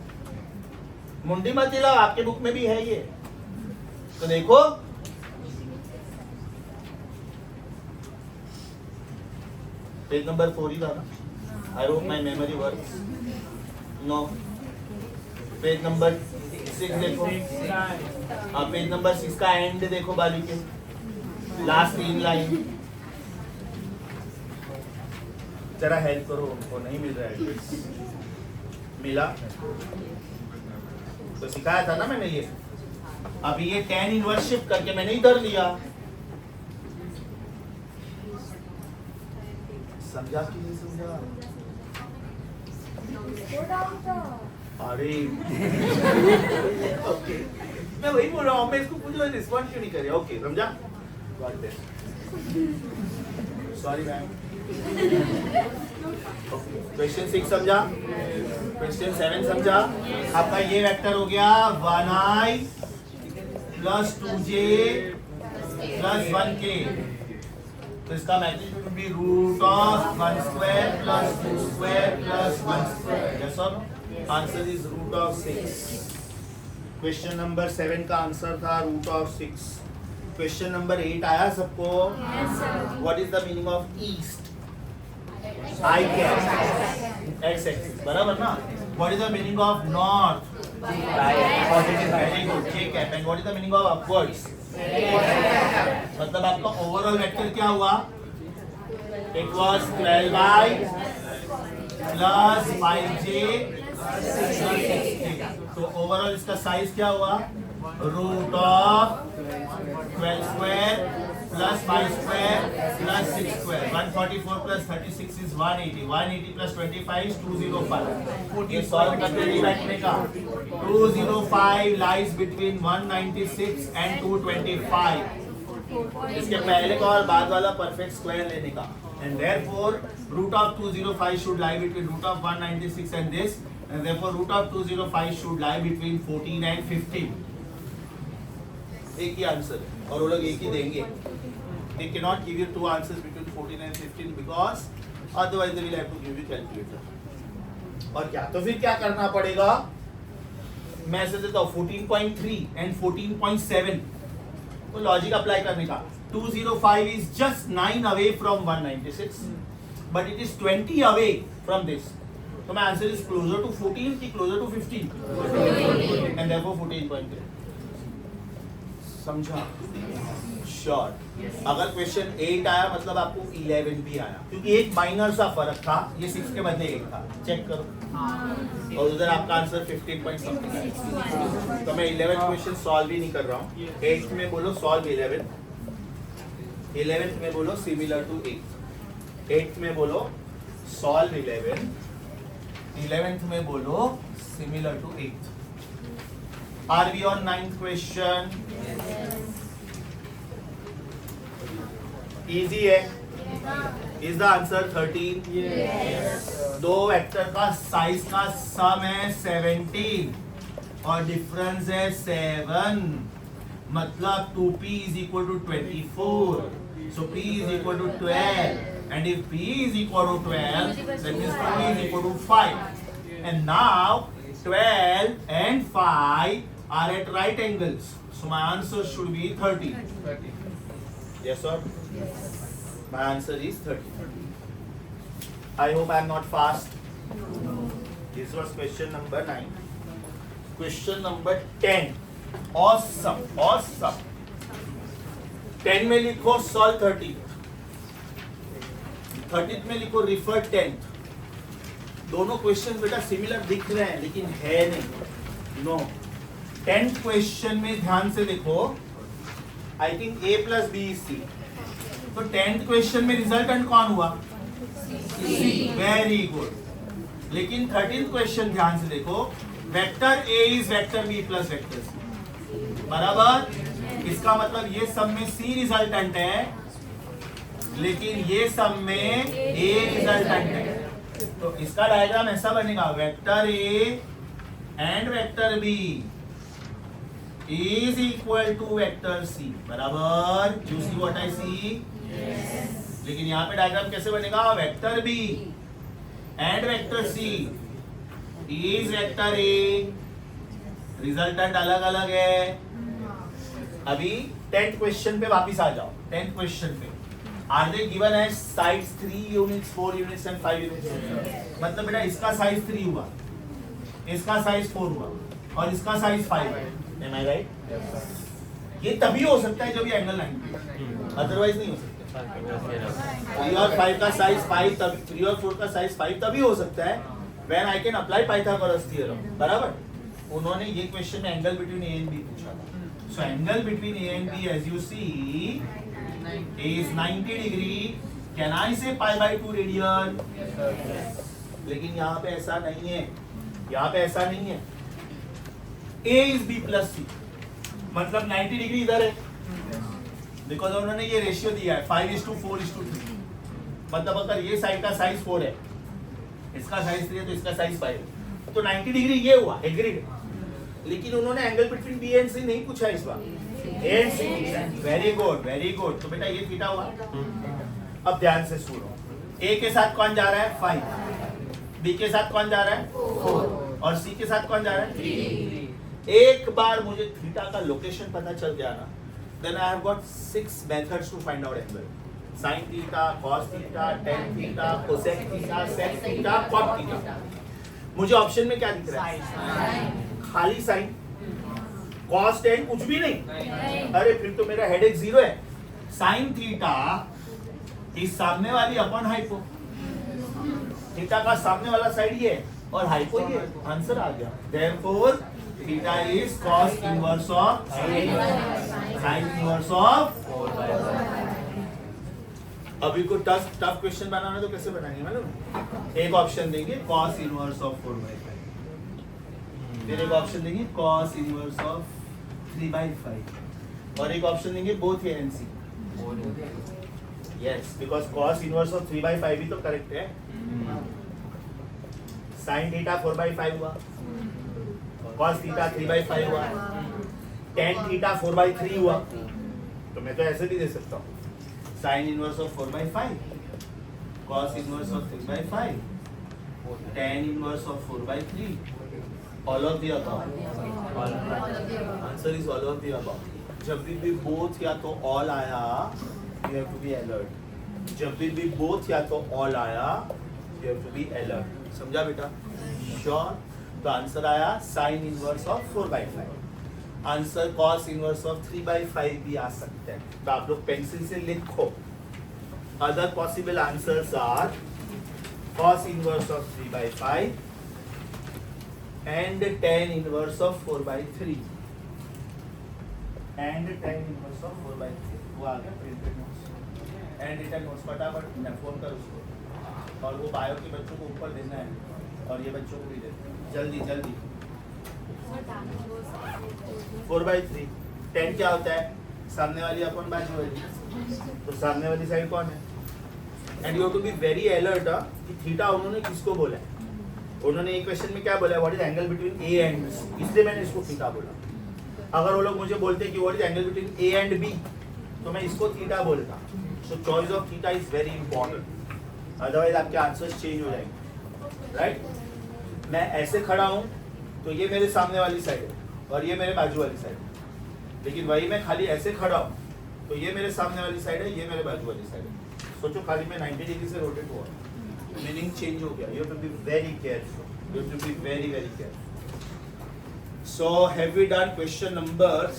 Speaker 1: मुंडी मत हिलाओ, आपके बुक में भी है ये, तो देखो पेज नंबर 4 ही था ना। I hope my memory works. No, page number 6 देखो, अब पेज नंबर 6 का एंड देखो, बाजू के लास्ट 3 लाइन, जरा हेल्प करो उनको, नहीं मिल रहा है, मिला तो सिखाया था ना मैंने ये। अभी ये tan इनवर्स शिफ्ट करके मैंने इधर लिया, समझा कि नहीं समझा? अरे ओके, मैं वही बोल रहा हूँ, मैं इसको पूछ रहा हूँ, रिस्पॉन्ड क्यों नहीं कर रहे? ओके, समझा? Got this, sorry ma'am. Question 6 समझा? क्वेश्चन 7 समझा? आपका ये वेक्टर हो गया 1i plus 2j plus 1k, तो इसका magnitude will be root of 1 square plus 2 square plus 1 square. Yes और no? Answer is root of 6। Question number 7 का आंसर था रूट ऑफ 6। क्वेश्चन नंबर 8 आया सबको? What is the meaning of east? I cap, x axis, बराबर ना? What is the meaning of north? Very good, J cap. And what is the meaning of upwards? मतलब आपका ओवरऑल वेक्टर क्या हुआ? It was 12i plus 5j plus 6k, तो ओवरऑल इसका साइज क्या हुआ? Root of 12 square plus 5 square plus 6 square. 144 plus 36 is 180, 180 plus 25 is 205। ये सॉल्व करके डिवाइड करेगा, 205 लाइज बिटवीन 196 एंड 225। इसके पहले का और बाद वाला परफेक्ट स्क्वायर लेने का, and therefore root of 205 should lie between root of 196 and this, and therefore root of 205 should lie between 14 and 15। एक ही आंसर है और वो लोग एक ही देंगे। They cannot give you two answers between 14 and 15 because otherwise they will have to give you calculator। और क्या, तो फिर क्या करना पड़ेगा? मैं ऐसे देता हूँ 14.3 and 14.7 तो लॉजिक अप्लाई करने का। 205 is just 9 away from 196 but it is 20 away from this, तो my answer is closer to 14 कि closer to 15 and therefore 14.3। समझा? श्योर। अगर क्वेश्चन 8 आया मतलब आपको 11 भी आया, क्योंकि एक माइनर सा फर्क था, ये 6 के बदले 8 था, चेक करो। और उधर आपका आंसर 15 पॉइंट समथिंग है। तो मैं 11th क्वेश्चन सॉल्व ही नहीं कर रहा हूँ। 8th में बोलो सॉल्व 11, 11th में बोलो सिमिलर टू 8, 8th में बोलो सॉल्व 11, 11th में बोलो similar to 8। Are we on 9th question? Easy है? Is the answer 13? Yes. दो वेक्टर का साइज का सम है 17 और डिफरेंस है 7, मतलब 2p is equal to 24, so p is equal to 12, and if p is equal to 12 that means 2p is equal to 5, and now 12 and 5 are at right angles, so my answer should be 30. Yes or? Yes. My answer is 30. I hope I am not fast. This was question number 9. Question number 10. Awesome, awesome. 10 में लिखो solve 30, 30th में लिखो refer 10th। दोनों क्वेश्चन बेटा सिमिलर दिख रहे हैं लेकिन है नहीं। नो, 10th क्वेश्चन में ध्यान से देखो, I think A plus B is C, तो 10th क्वेश्चन में रिजल्टेंट कौन हुआ? C, very good. लेकिन 13th क्वेश्चन ध्यान से देखो, vector A is vector B plus vector C, बराबर। इसका मतलब ये सब में C रिजल्टेंट है, लेकिन ये सब में A रिजल्टेंट है। तो इसका डायग्राम ऐसा बनेगा, vector A and vector B is equal to vector C, बराबर। You see what I see? लेकिन यहाँ पे डायग्राम कैसे बनेगा? Vector B and vector C is vector A, resultant अलग अलग है। अभी 10th क्वेश्चन पे वापिस आ जाओ। 10th क्वेश्चन पे are they given as size 3 units, 4 units and 5 units. मतलब बेटा इसका साइज 3 हुआ, इसका साइज 4 हुआ और इसका साइज 5 है। Am I right? ये तभी हो सकता है जब ये एंगल 90, अदरवाइज नहीं हो सकता। 3 और 5 का साइज 5 तभी, 3 और 4 का साइज 5 तभी हो सकता है when I can apply Pythagoras theorem, बराबर। उन्होंने ये क्वेश्चन में angle between A and B पूछा था। So angle between A and B, as you see, is 90 degree. Can I say pi by 2 radian? लेकिन यहाँ पे ऐसा नहीं है, यहाँ पे ऐसा नहीं है। A is B plus C, मतलब 90 डिग्री इधर है, बिकॉज उन्होंने ये रेशियो दिया है 5:4:3। मतलब अगर ये साइड का साइज 4 है, इसका साइज 3 है, तो इसका साइज 5 है, तो 90 डिग्री ये हुआ, एग्रीड। लेकिन उन्होंने एंगल बिटवीन बी एंड सी नहीं पूछा इस बार, ए एंड सी पूछा। Very good, very good. तो बेटा ये थीटा हुआ। अब ध्यान से सुनो, ए के साथ कौन जा रहा है? 5, बी के साथ कौन जा रहा है? 4, और सी के साथ कौन जा रहा है? 3। एक बार मुझे थीटा का लोकेशन पता चल गया ना, then I have got 6 methods to find out angle. Sine theta, cos theta, tan theta, cosec theta, sec theta, cot theta. मुझे ऑप्शन में क्या दिख रहा है? खाली साइन, कॉस टेन, कुछ भी नहीं। अरे फिर तो मेरा हेडेक 0 है। साइन थीटा इस सामने वाली अपॉन हाइपो, थीटा का सामने वाला साइड ये और हाइपो ये, आंसर आ गया। Therefore theta is cos inverse of sine inverse of 4/5। अभी को टफ क्वेश्चन बनाना तो कैसे बनाएंगे मालूम? एक ऑप्शन देंगे कॉस इनवर्स ऑफ 4/5, फिर एक ऑप्शन देंगे कॉस इनवर्स ऑफ 3/5, और एक ऑप्शन देंगे both A and C. Yes, because cos inverse of 3/5 भी तो करेक्ट है। साइन थीटा 4/5 हुआ, कॉस थीटा 3/5 हुआ, टेन थीटा 4/3 हुआ। तो मैं तो ऐसे भी दे सकता हूँ, sign inverse of 4/5, cos inverse of 3/5, tan inverse of 4/3, all of the above. Answer is all of the above. जब भी both या तो all आया, you have to be alert. जब भी both या तो all आया, you have to be alert. समझा बेटा? Sure. तो आंसर आया sign inverse of 4/5। Answer cos inverse of 3/5 भी आ सकते हैं। तो आप लोग पेंसिल से लिखो। Other possible answers are cos inverse of 3/5 and tan inverse of 4/3 and tan inverse of 4/3। वो आ गया printed notes and written notes. फटाफट फोन कर उसको, और वो बायो के बच्चों को ऊपर देना है और ये बच्चों को भी देना है। जल्दी जल्दी। 4/3 10 क्या होता है? सामने वाली अपन बाजू वाली, तो सामने वाली साइड कौन है? And you have to be very alert कि थीटा उन्होंने किसको बोला है। उन्होंने एक क्वेश्चन में क्या बोला है? What is angle between A and B, इसलिए मैंने इसको थीटा बोला। अगर वो लोग मुझे बोलते कि what is angle between A and B, तो मैं इसको थीटा बोलता। So choice of theta is very important, otherwise आपके आंसर्स चेंज हो जाएंगे। राइट? मैं ऐसे खड़ा हूं तो ये मेरे सामने वाली साइड है और ये मेरे बाजू वाली साइड है, लेकिन वही मैं खाली ऐसे खड़ा हूं तो ये मेरे सामने वाली साइड है, ये मेरे बाजू वाली साइड है। सोचो खाली मैं 90 डिग्री से रोटेट हुआ, मीनिंग चेंज हो गया। You have to be very careful, you have to be very very careful. So have we done question numbers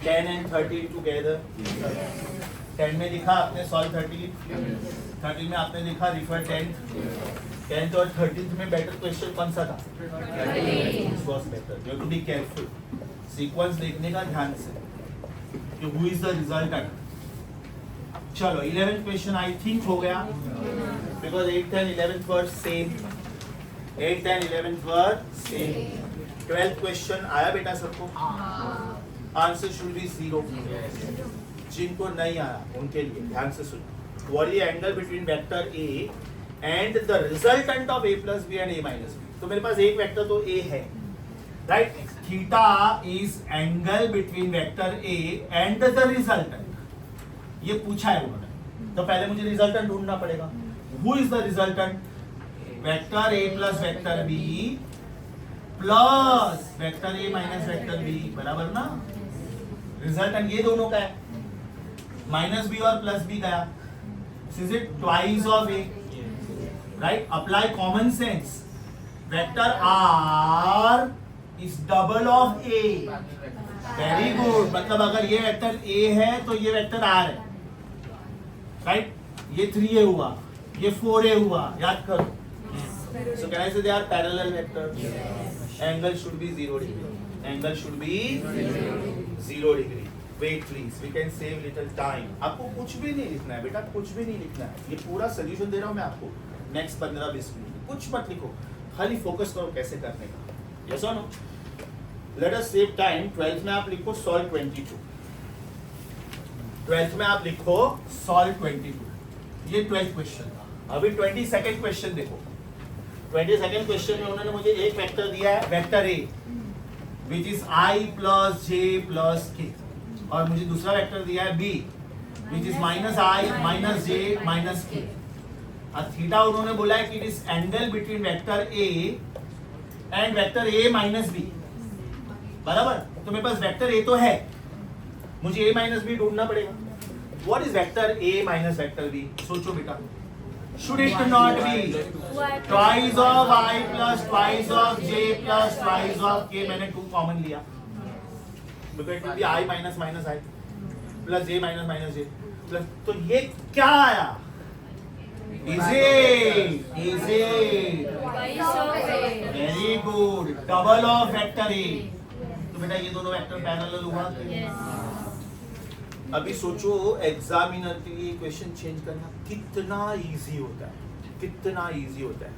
Speaker 1: 10 and 13 together? 10 में लिखा आपने सॉल्व 13 में आपने लिखा रिफर 10th और 13th में बेटर क्वेश्चन कौन सा था? This was better. You have to be careful. Sequence देखने का ध्यान से कि हु इज द रिजल्टेंट। चलो 11th क्वेश्चन आई थिंक हो गया because 8th and 11th were same. 8th and 11th were same. 12th question आया बेटा सबको? Answer should be 0। जिनको नहीं आया उनके लिए ध्यान से सुनो। What is the angle between vector A and the resultant of a plus B and a minus B. तो मेरे पास एक वेक्टर तो a है, right? Theta is angle between vector a and the resultant. ये पूछा है उन्होंने, तो पहले मुझे रिजल्टेंट ढूंढना पड़ेगा। Who is the resultant? Vector a plus vector b plus vector a minus vector b, बराबर ना? रिजल्टेंट ये दोनों का है, माइनस b और प्लस b गया। Is it twice of a, right? Apply common sense. Vector r is double of a। Very good. मतलब अगर ये वेक्टर a है तो ये वेक्टर r है, राइट? ये 3a हुआ, ये 4a हुआ, याद करो। So can I say they are parallel vectors? Angle should be 0 degree. Angle should be 0 degree. Wait please, we can save little time. आपको कुछ भी नहीं लिखना है बेटा, कुछ भी नहीं लिखना है। ये पूरा सोल्यूशन दे रहा हूँ मैं आपको नेक्स्ट 15-20 मिनट। कुछ मत लिखो, खाली फोकस करो कैसे करने का। Yes or no? Let us save time. 12th में आप लिखो solve 22. 12th में आप लिखो solve 22। ये 12th क्वेश्चन था। अभी 22nd क्वेश्चन देखो। 22nd क्वेश्चन में उन्होंने मुझे एक वेक्टर दिया है, vector a which is i plus j plus k, और मुझे दूसरा वेक्टर दिया है b which is minus i minus j minus k। अब थीटा उन्होंने बोला है कि it is angle between vector a and vector a minus b, बराबर? तो मेरे पास वेक्टर a तो है, मुझे a माइनस b ढूंढना पड़ेगा। What is vector a minus vector b? सोचो बेटा। Should it not be twice of I plus twice of j plus twice of k? मैंने 2 कॉमन लिया, because it will be I minus minus I plus j minus minus j plus, तो ये क्या आया? Is it very good, double of vector a। तो बेटा ये दोनों वेक्टर पैरेलल हुआ। अभी सोचो एग्जामिनर के लिए क्वेश्चन चेंज करना कितना इजी होता है, कितना इजी होता है।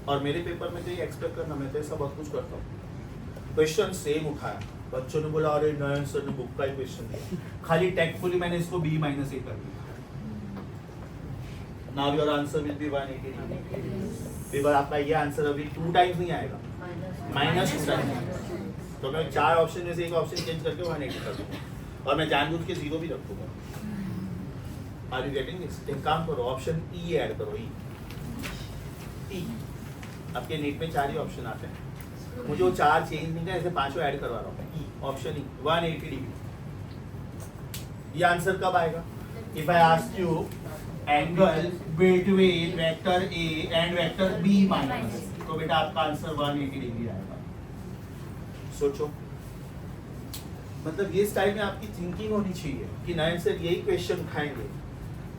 Speaker 1: और मेरे पेपर में तो ये एक्सपेक्ट करना, मैं तो ऐसा बहुत कुछ करता हूँ। क्वेश्चन सेम उठाया, बच्चों ने बोला अरे नयन सर ने बुक का ही क्वेश्चन दिया, खाली टेक्टफुली मैंने इसको b माइनस a कर दिया। Now your answer will be 180 paper. आपका ये आंसर अभी 2 टाइम्स नहीं आएगा, -2 टाइम्स। तो मैं 4 ऑप्शन में से एक ऑप्शन चेंज करके 180 कर दूंगा, और मैं जानबूझ के 0 भी रखूंगा। Are you getting this? एक काम करो, ऑप्शन ई ऐड करो। ई आपके नीट में 4 ही ऑप्शन आते हैं, मुझे वो 4 चेंज नहीं करना, ऐसे 5 ऐड करवा रहा हूँ। E option E 180 degree. ये आंसर कब आएगा? If I ask you angle between vector A and vector B minus, तो बेटा आपका आंसर 180 डिग्री आएगा। सोचो, मतलब ये स्टाइल में आपकी थिंकिंग होनी चाहिए कि नयन सर यही क्वेश्चन उठाएंगे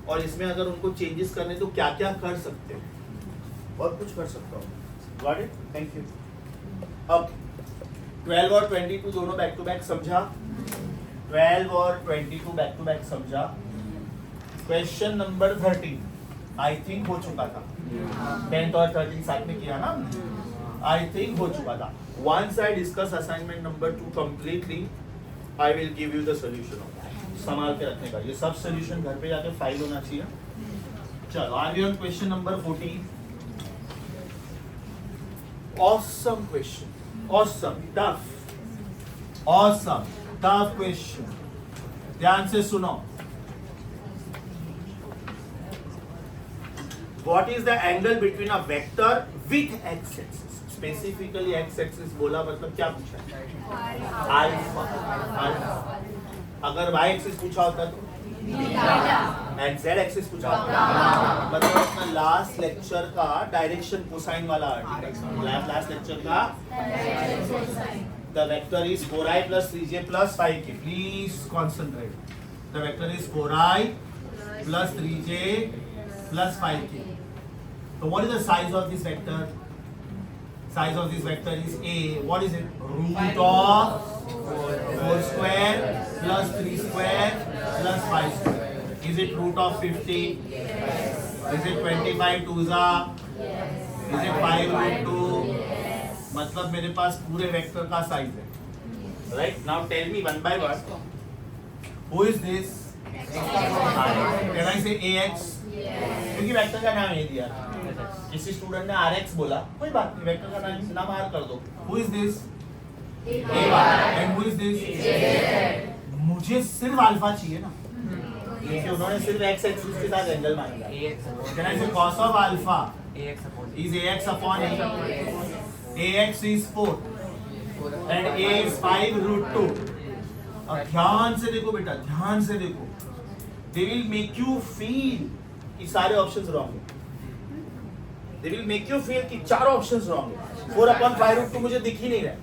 Speaker 1: और इसमें अगर उनको चेंजेस करने तो क्या क्या कर सकते हैं, और कुछ कर सकता हूँ। Got it? Thank you. अब 12 और 22 दोनों बैक टू बैक समझा? 12 और 22 बैक टू बैक समझा? क्वेश्चन नंबर 13 आई थिंक हो चुका था, 10th और 13 साथ में किया ना, आई थिंक हो चुका था। Once I discuss assignment number 2 completely, I will give you the solution of that. संभाल के रखने का, ये सब सोल्यूशन घर पे जाके फाइल होना चाहिए। चलो आगे on question number 14। Awesome question, awesome, tough question। ध्यान से सुनो। What is the angle between a vector with x-axis? Specifically x axis बोला, मतलब क्या पूछा है? अल्फा। अगर वाई एक्सिस पूछा होता तो एंड जेड एक्सिस पूछा होता, मतलब अपना लास्ट लेक्चर का डायरेक्शन कोसाइन वाला आर्टिकल, लास्ट लेक्चर का the vector is 4i plus 3j plus 5k। Please concentrate. The vector is 4i plus 3j plus 5k। तो what is the size of this vector? size of this vector is a, what is it? Root of 4 square plus 3 square plus 5 square. Is it root of 50? Is it 25 2s? Is it 5 root 2? मतलब मेरे पास पूरे वेक्टर का साइज है. Right? Now tell me one by one. Who is this? Can I say AX? क्योंकि वेक्टर का नाम ये दिया. किसी स्टूडेंट ने RX बोला, कोई बात नहीं, वेक्टर का नाम R कर दो. Who is this? AY. And who is this? मुझे सिर्फ अल्फा चाहिए ना. क्योंकि उन्होंने सिर्फ x एक्सिस के साथ एंगल मांगा. Can I say cos of alpha is AX upon A? AX is 4 and A is 5 root 2. अब ध्यान से देखो बेटा, ध्यान से देखो. They will make you feel कि सारे ऑप्शंस रॉन्ग है. They will make you feel कि चारों ऑप्शंस रॉन्ग है. 4 upon 5 root 2 मुझे दिख ही नहीं रहा.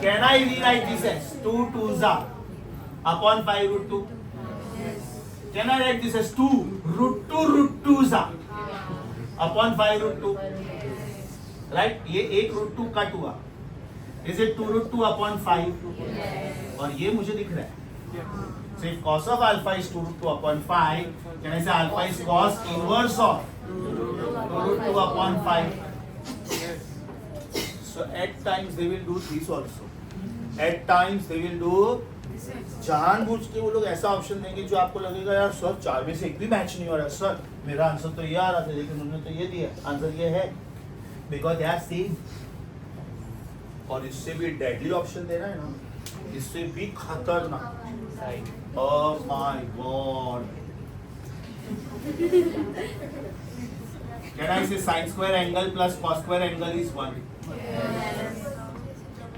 Speaker 1: Can I rewrite this as 2 2s upon 5 root 2? Can I write this as 2 root 2s upon 5 root 2? Right? ये एक root 2 कट हुआ. Is it 2 root 2 upon 5? और ये मुझे दिख रहा है. So if cos of alpha is 2 root 2 upon 5, can I say alpha is cos inverse of 2 root 2 upon 5? So at times they will do this also. At times they will do जानबूझ के वो लोग ऐसा ऑप्शन देंगे जो आपको लगेगा यार सर 4 में से एक भी मैच नहीं हो रहा. सर मेरा आंसर तो ये आ रहा था लेकिन उन्होंने तो ये दिया. आंसर ये है बिकॉज दे आर सेम. और इससे भी डेडली ऑप्शन देना है ना, इससे भी खतरनाक. Oh my God. Can I से sin square angle plus cos square angle is 1?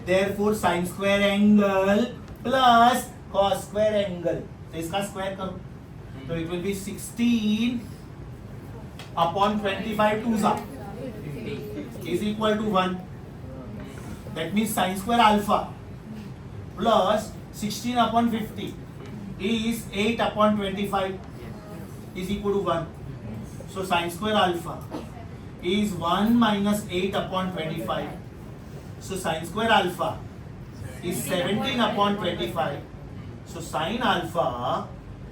Speaker 1: Therefore sin square angle plus cos square angle, तो इसका स्क्वायर करो तो it will be 16 upon 25 2s is equal to 1. That means sin square alpha plus 16 upon 50 is 8 upon 25 is equal to 1. So sin square alpha is 1 minus 8 upon 25. So sin square alpha is 17 upon 25. So sin alpha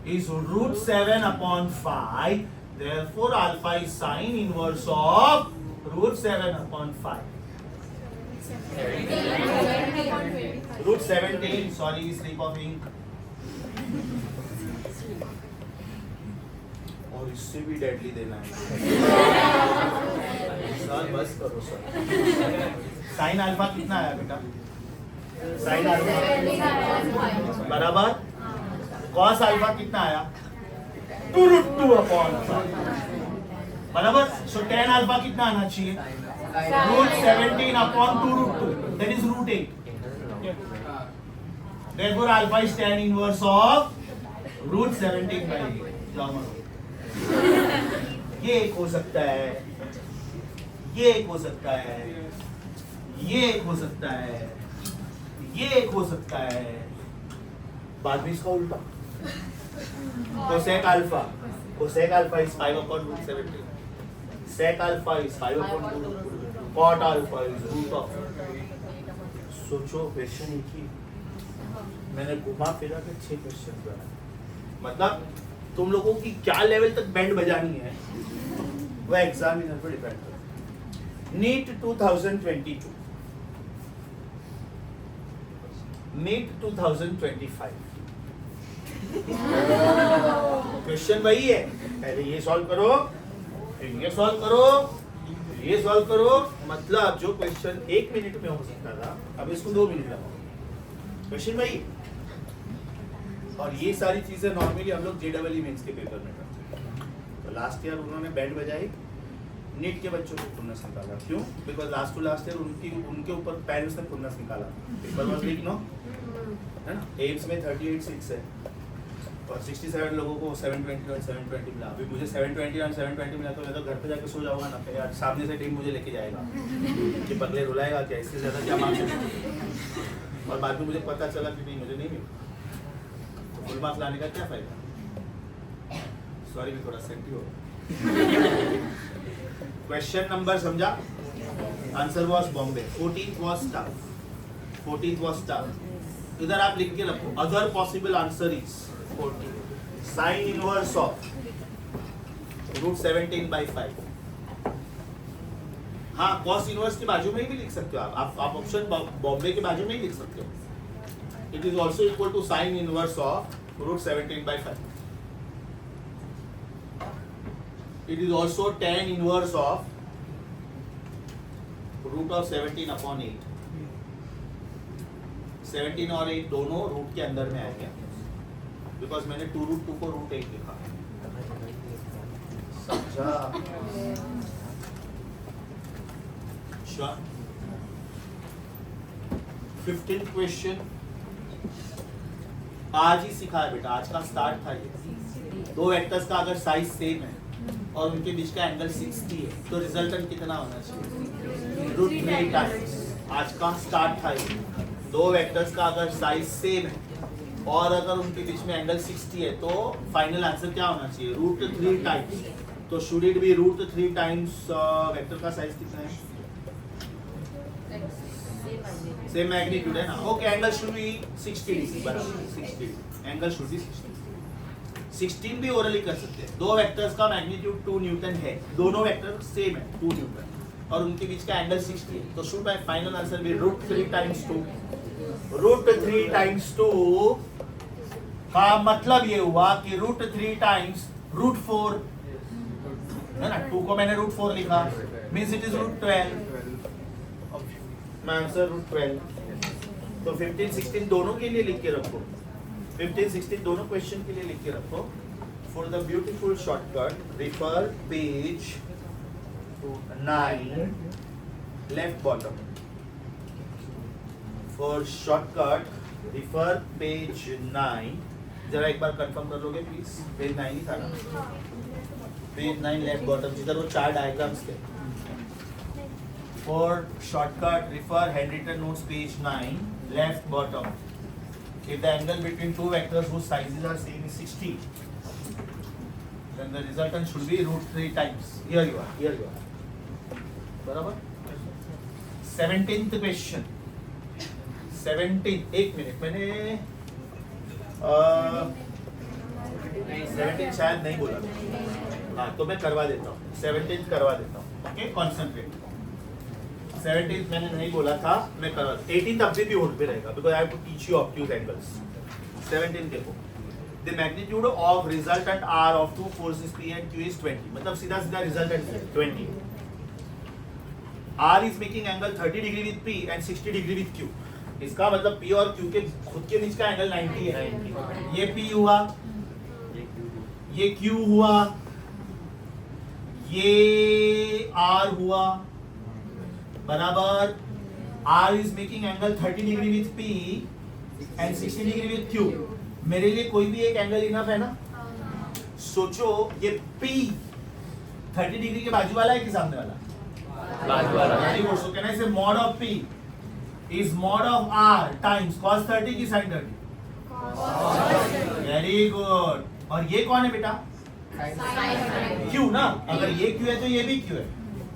Speaker 1: is root 7 upon 5. Therefore alpha is sin inverse of root 7 upon 5. Root 17, sorry, slip of ink. और इससे भी डेडली देना है. सर बस करो सर. साइन अल्फा कितना आया बेटा? साइन अल्फा बराबर कॉस अल्फा कितना आया? 2 root 2 upon 5 बराबर. सो tan अल्फा कितना आना चाहिए? root 17 upon 2 root 2, that is root 8. Therefore alpha is tan inverse of root 17 by 8. जाओ मरो. ये एक हो सकता है, ये एक हो सकता है, ये एक हो सकता है, ये एक हो सकता है. बाद में इसका उल्टा. cosec alpha is 5 upon root 17. sec alpha is 5 upon 2. cot alpha is root of. सोचो क्वेश्चन एक ही, मैंने घुमा फिरा के 6 क्वेश्चन बनाए. मतलब तुम लोगों की क्या लेवल तक बैंड बजानी है वो एग्जामिनर पर डिपेंड करता है. नीट 2022, नीट 2025 क्वेश्चन वही है. पहले ये सॉल्व करो, फिर ये सॉल्व करो, ये सॉल्व करो. मतलब जो क्वेश्चन 1 मिनट में हो सकता था अब इसको 2 मिनट लगा. क्वेश्चन वही. और ये सारी चीजें नॉर्मली हम लोग जेडब्ल्यू मेंस के पेपर में करते हैं. तो लास्ट ईयर उन्होंने बैंड बजाई, नीट के बच्चों को खुन्नस निकाला. क्यों? Because last to last year उनके ऊपर पेरेंट्स ने खुन्नस निकाला. पेपर वाज लीक नो, है ना. एम्स में 38 है और 67 लोगों को 720 और 720 मिला. अभी मुझे 720 और 720 मिला तो मैं तो घर पे जाके सो जाऊंगा ना. यार सामने से टीम मुझे लेके जाएगा कि पगले रुलाएगा क्या, इससे ज़्यादा क्या मांगे. और बाद में मुझे पता चला कि नहीं, मुझे नहीं मिला. फुल मार्क्स लाने का क्या फायदा. सॉरी मैं थोड़ा सेंटी हो. क्वेश्चन नंबर समझा? Answer was Bombay. 14th was tough. 14th was tough. इधर आप लिख के रखो. Other possible answer is 14. Sign inverse of √17/5. हाँ, कॉस इनवर्स के बाजू में ही भी लिख सकते हो आप ऑप्शन बॉम्बे के बाजू में ही लिख सकते हो. It is also equal to sine inverse of √17/5. It is also tan inverse of √17/8. 17 और 8 दोनों रूट के अंदर में आएंगे, बिकॉज मैंने 2√2 को √8 लिखा. समझा? अच्छा, 15th क्वेश्चन आज ही सिखा है बेटा, आज का स्टार्ट था ये. दो वेक्टर्स का अगर साइज सेम है और उनके बीच का एंगल 60 है तो रिजल्टेंट कितना होना चाहिए? √3 टाइम्स. आज का स्टार्ट था ये. दो वेक्टर्स का अगर साइज सेम है और अगर उनके बीच में एंगल 60 है तो फाइनल आंसर क्या होना चाहिए? √3 टाइम्स. तो should it be √3 times vector का साइज कितना है? सेम मैग्नीट्यूड है ना. Okay, angle should be 60 degree. बराबर 60. Angle should be 60. 16 भी ओरली कर सकते हैं. दो वेक्टर्स का मैग्नीट्यूड 2 न्यूटन है, दोनों वेक्टर सेम है 2 न्यूटन और उनके बीच का एंगल 60 है. तो should my final answer be √3 times 2. √3 times 2 का मतलब ये हुआ कि √3 टाइम्स √4 है ना. 2 को मैंने √4 लिखा, मींस इट इज √12. मैं आंसर √12. तो 15 16 दोनों के लिए लिख के रखो. 15 16 दोनों क्वेश्चन के लिए लिख के रखो. For the beautiful shortcut refer page 9 left bottom. For shortcut refer page 9. जरा एक बार कंफर्म कर लोगे प्लीज. पेज 9 ही था ना? पेज 9 लेफ्ट बॉटम, जिधर वो 4 डायग्राम्स थे. For shortcut refer handwritten notes page 9 left bottom. If the angle between two vectors whose sizes are same is 60, then the resultant should be √3 times. Here you are. बराबर? 17th question. 17. एक मिनट, मैंने 17 शायद नहीं बोला. हाँ, तो मैं करवा देता हूँ. 17th करवा देता हूँ. Okay, concentrate. 17th मैंने नहीं बोला था, मैं करवा. 18th अभी भी होल्ड पे रहेगा because I have to teach you obtuse angles. 17th देखो. The magnitude of resultant R of two forces P and Q is 20. मतलब सीधा सीधा रिजल्टेंट है 20. R is making angle 30 degree with P and 60 degree with Q. इसका मतलब P और Q के खुद के बीच का एंगल 90 है. ये P हुआ, ये Q हुआ, ये R हुआ. बराबर. R is making angle 30 degree with P and 60 degree with Q. मेरे लिए कोई भी एक एंगल इनफ है ना. सोचो ये P 30 डिग्री के बाजू वाला है कि सामने वाला? बाजू वाला. Very good. So can I say mod of P is mod of R times cos 30 की sin 30. Very good. और ये कौन है बेटा? Q ना. अगर ये Q है तो ये भी Q है.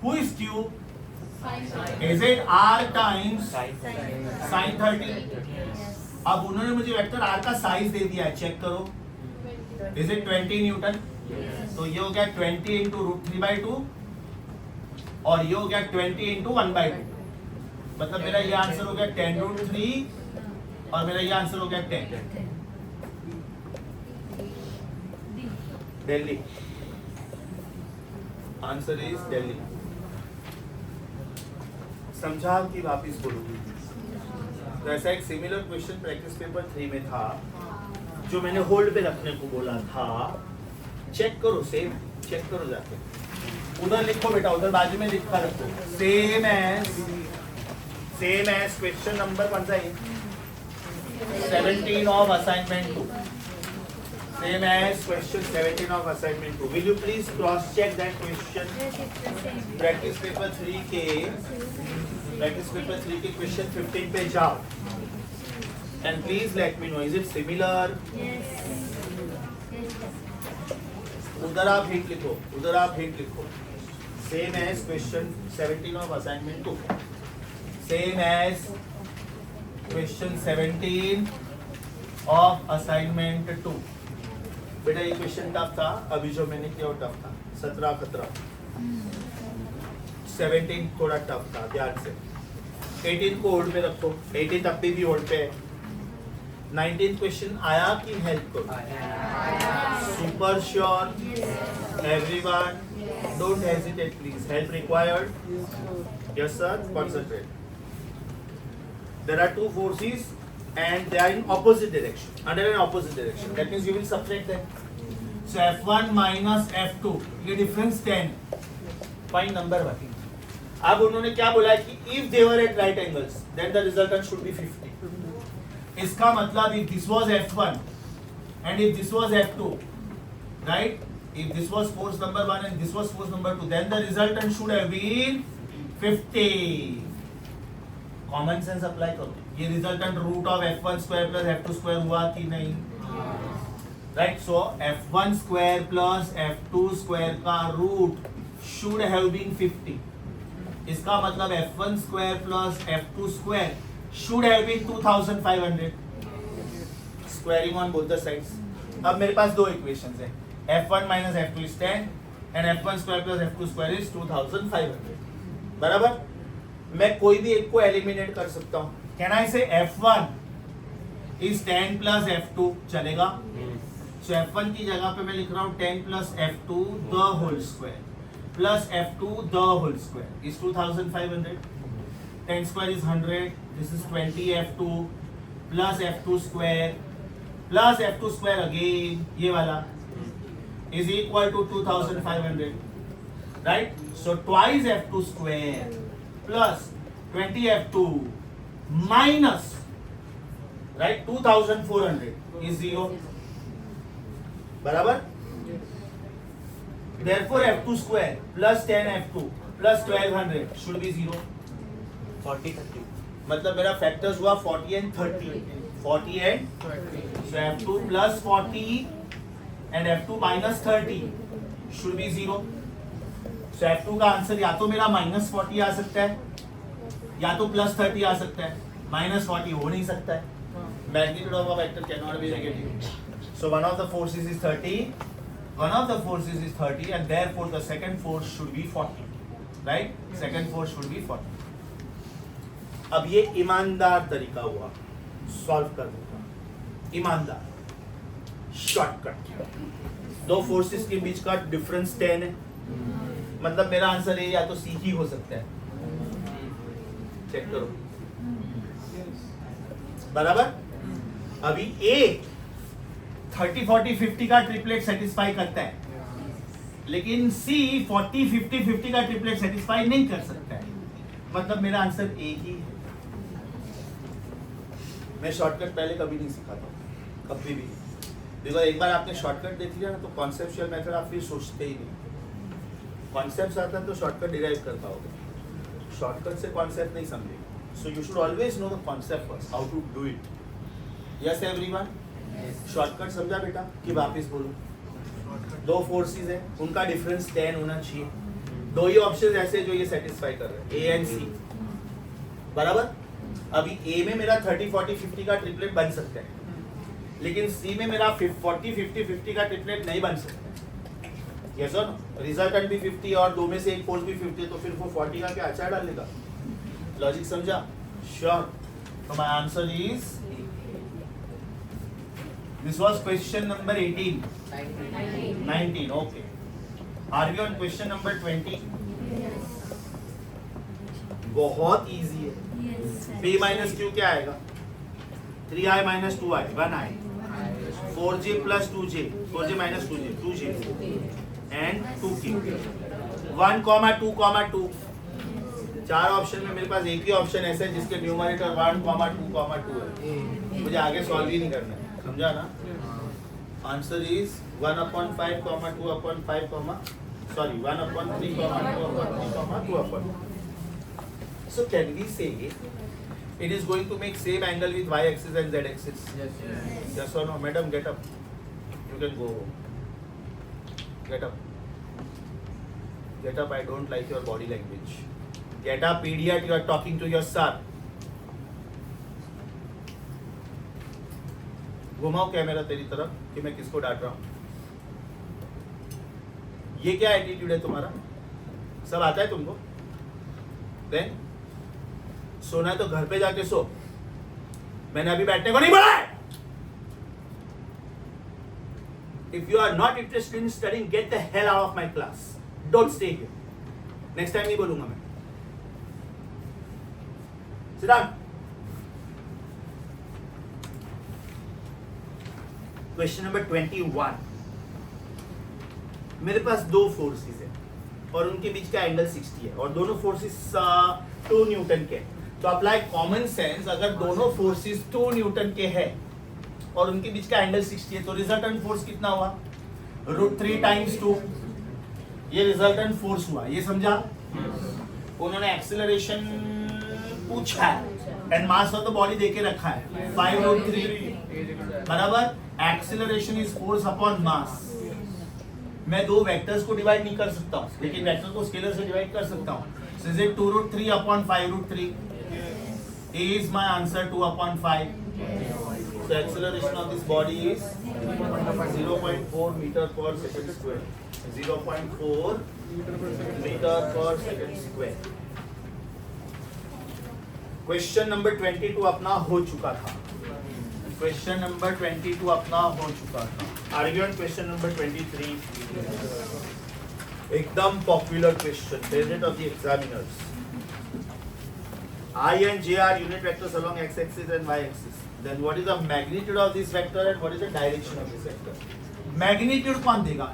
Speaker 1: Who is Q? Is it R times sin 30? अब उन्होंने मुझे वेक्टर R का साइज दे दिया है, चेक करो. Is it 20 Newton? तो ये हो गया 20 into √3/2 और ये हो गया 20 into 1/2. मतलब मेरा ये आंसर हो गया 10 √3 और मेरा ये आंसर हो गया 10. दिल्ली. Answer is Delhi. समझा कि वापिस बोलूंगी. तो ऐसा एक सिमिलर क्वेश्चन प्रैक्टिस पेपर 3 में था जो मैंने होल्ड पे रखने को बोला था. चेक करो, सेम चेक करो जाके. उधर लिखो बेटा, उधर बाजू में लिखा रखो. सेम एज क्वेश्चन नंबर कौन सा है? 17 of assignment 2. Same as question 17 of assignment 2. Will you please cross check that question? Practice paper 3 के question 15 पे जाओ. And please let me know, is it similar? उधर आप हिंट लिखो. same as question 17 of assignment 2. Same as question 17 of assignment 2. बेटा ये क्वेश्चन टफ था, अभी जो मैंने किया वो टफ था. 17 खतरा, 17 थोड़ा टफ था, ध्यान से. 18 को होल्ड पे रखो, 18 तब भी होल्ड पे है. 19 क्वेश्चन आया कि हेल्प करो? Super sure? Everyone? Don't hesitate please. Help required? Yes sir. Concentrate. There are two forces and they are in opposite direction, under an opposite direction. That means you will subtract them. So F1 minus F2, ये difference 10. Find number 1. अब उन्होंने क्या बोला कि if they were at right angles, then the resultant should be 50. इसका मतलब if this was F1 and if this was F2, right? If this was force number 1 and this was force number 2, then the resultant should have been 50. Common sense apply करो. ये resultant root of f1 square plus f2 square हुआ कि नहीं? Right. So f1 square plus f2 square का रूट शुड हैव बीन 50. इसका मतलब f1 square plus f2 square should have been 2500. Squaring on both the sides. अब मेरे पास दो इक्वेशंस हैं. f1 minus f2 is 10 and f1 square plus f2 square is 2500. बराबर. मैं कोई भी एक को एलिमिनेट कर सकता हूं. कैन आई से f1 इज 10 प्लस f2? चलेगा. सो f1 की जगह पे मैं लिख रहा हूं 10 plus f2 the whole square plus f2 the whole square is 2500. 10 square is 100. This is 20 f2 plus f2 square plus f2 square again ये वाला is equal to 2500. Right. So twice f2 square plus 20 f2 minus, right, 2400 is 0. बराबर. Therefore f2 square plus 10 f2 plus 1200 should be 0. 40 30. मतलब मेरा फैक्टर्स हुआ 40 and 30. 40 and 30. So f2 plus 40 and f2 minus 30 should be 0. So F2 का आंसर या तो मेरा -40 आ सकता है या तो +30 आ सकता है. -40 हो नहीं सकता है. Magnitude of a vector cannot be negative. So one of the forces is 30. One of the forces is 30 and therefore the second force should be 40. Right? Second force should be 40. अब ये ईमानदार तरीका हुआ सॉल्व करने का. ईमानदार शॉर्टकट. दो फोर्सेस के बीच का डिफरेंस 10 है. मतलब मेरा आंसर ए या तो सी ही हो सकता है. चेक करो. बराबर. अभी ए 30 40 50 का ट्रिपलेट सेटिस्फाई करता है, लेकिन सी 40 50 50 का ट्रिपलेट सेटिस्फाई नहीं कर सकता है. मतलब मेरा आंसर ए ही है. मैं शॉर्टकट पहले कभी नहीं सिखाता, कभी भी. देखो एक बार आपने शॉर्टकट देख लिया ना तो कॉन्सेप्चुअल मेथड आप फिर सोचते ही नहीं. कॉन्सेप्ट आता है तो शॉर्टकट डिराइव कर पाओगे. शॉर्टकट से कॉन्सेप्ट नहीं समझेंगे. So you should always know the concept first, how to do it. Yes everyone. Shortcut समझा बेटा कि वापस बोलो. दो फोर्सेस हैं, उनका डिफरेंस 10 होना चाहिए. दो ही ऑप्शन ऐसे जो ये सेटिस्फाई कर रहे हैं, ए एंड सी. बराबर. अभी ए में मेरा 30 40 50 का ट्रिपलेट बन सकता है, लेकिन सी में मेरा 40 50 50 का ट्रिपलेट नहीं बन सकता. यस और नो. रिजल्टेंट भी 50 और दो में से एक फोर्स भी 50, तो फिर वो 40 का क्या अचार डालेगा? लॉजिक समझा? श्योर. तो my answer is this was question number 18. 19. Okay. Are we on question number 20? बहुत इजी है. p माइनस क्यू क्या आएगा? 3i minus 2i 1i 4j plus 2j 4j minus 2j 2j and 2k 1, 2, 2. चार ऑप्शन में मेरे पास एक ही ऑप्शन ऐसा है जिसके न्यूमरेटर 1, 2, 2 है. मुझे आगे सॉल्व ही नहीं करना है. समझा ना? Answer is 1/5, 2/5, sorry 1/3, 2/3, 2/2. So can we say it is going to make same angle with y-axis and z-axis? Yes or no? Madam, get up. You can go. Get up. Get up, I don't like your body language. Get up, idiot, you are talking to your son. घुमाओ कैमरा तेरी तरफ कि मैं किसको डांट रहा हूं. ये क्या एटीट्यूड है तुम्हारा? सब आता है तुमको? देन सोना है तो घर पे जाके सो. मैंने अभी बैठने को नहीं बोला है. If you are not interested in studying, get the hell out of my class. Don't stay here. Next time नहीं बोलूंगा मैं. Sit down. Question number 21. मेरे पास दो फोर्सेस है और उनके बीच का एंगल 60 है और दोनों फोर्सेस 2 न्यूटन के. तो अप्लाई कॉमन सेंस. अगर दोनों फोर्सेस 2 न्यूटन के हैं और उनके बीच का एंगल 60 है तो रिजल्टेंट फोर्स कितना हुआ? √3 × 2. ये रिजल्टेंट फोर्स हुआ. ये समझा? उन्होंने एक्सेलरेशन पूछा है and mass of the body देके रखा है 5√3 बराबर. Acceleration is force upon mass. मैं दो वेक्टर्स को डिवाइड नहीं कर सकता हूँ लेकिन वेक्टर को स्केलर से डिवाइड कर सकता हूँ. So is it 2√3 upon 5√3? Is my answer 2/5? So acceleration of this body is 0.4 meter per second square. 0.4 meter per second square. Question number 22 अपना हो चुका था. Question number 22 अपना हो चुका था. Argument question number 23. एकदम popular question, favourite of the examiners. I and J are unit vectors along x-axis and y-axis. Then what is the magnitude of this vector and what is the direction of this vector? Magnitude कौन देगा?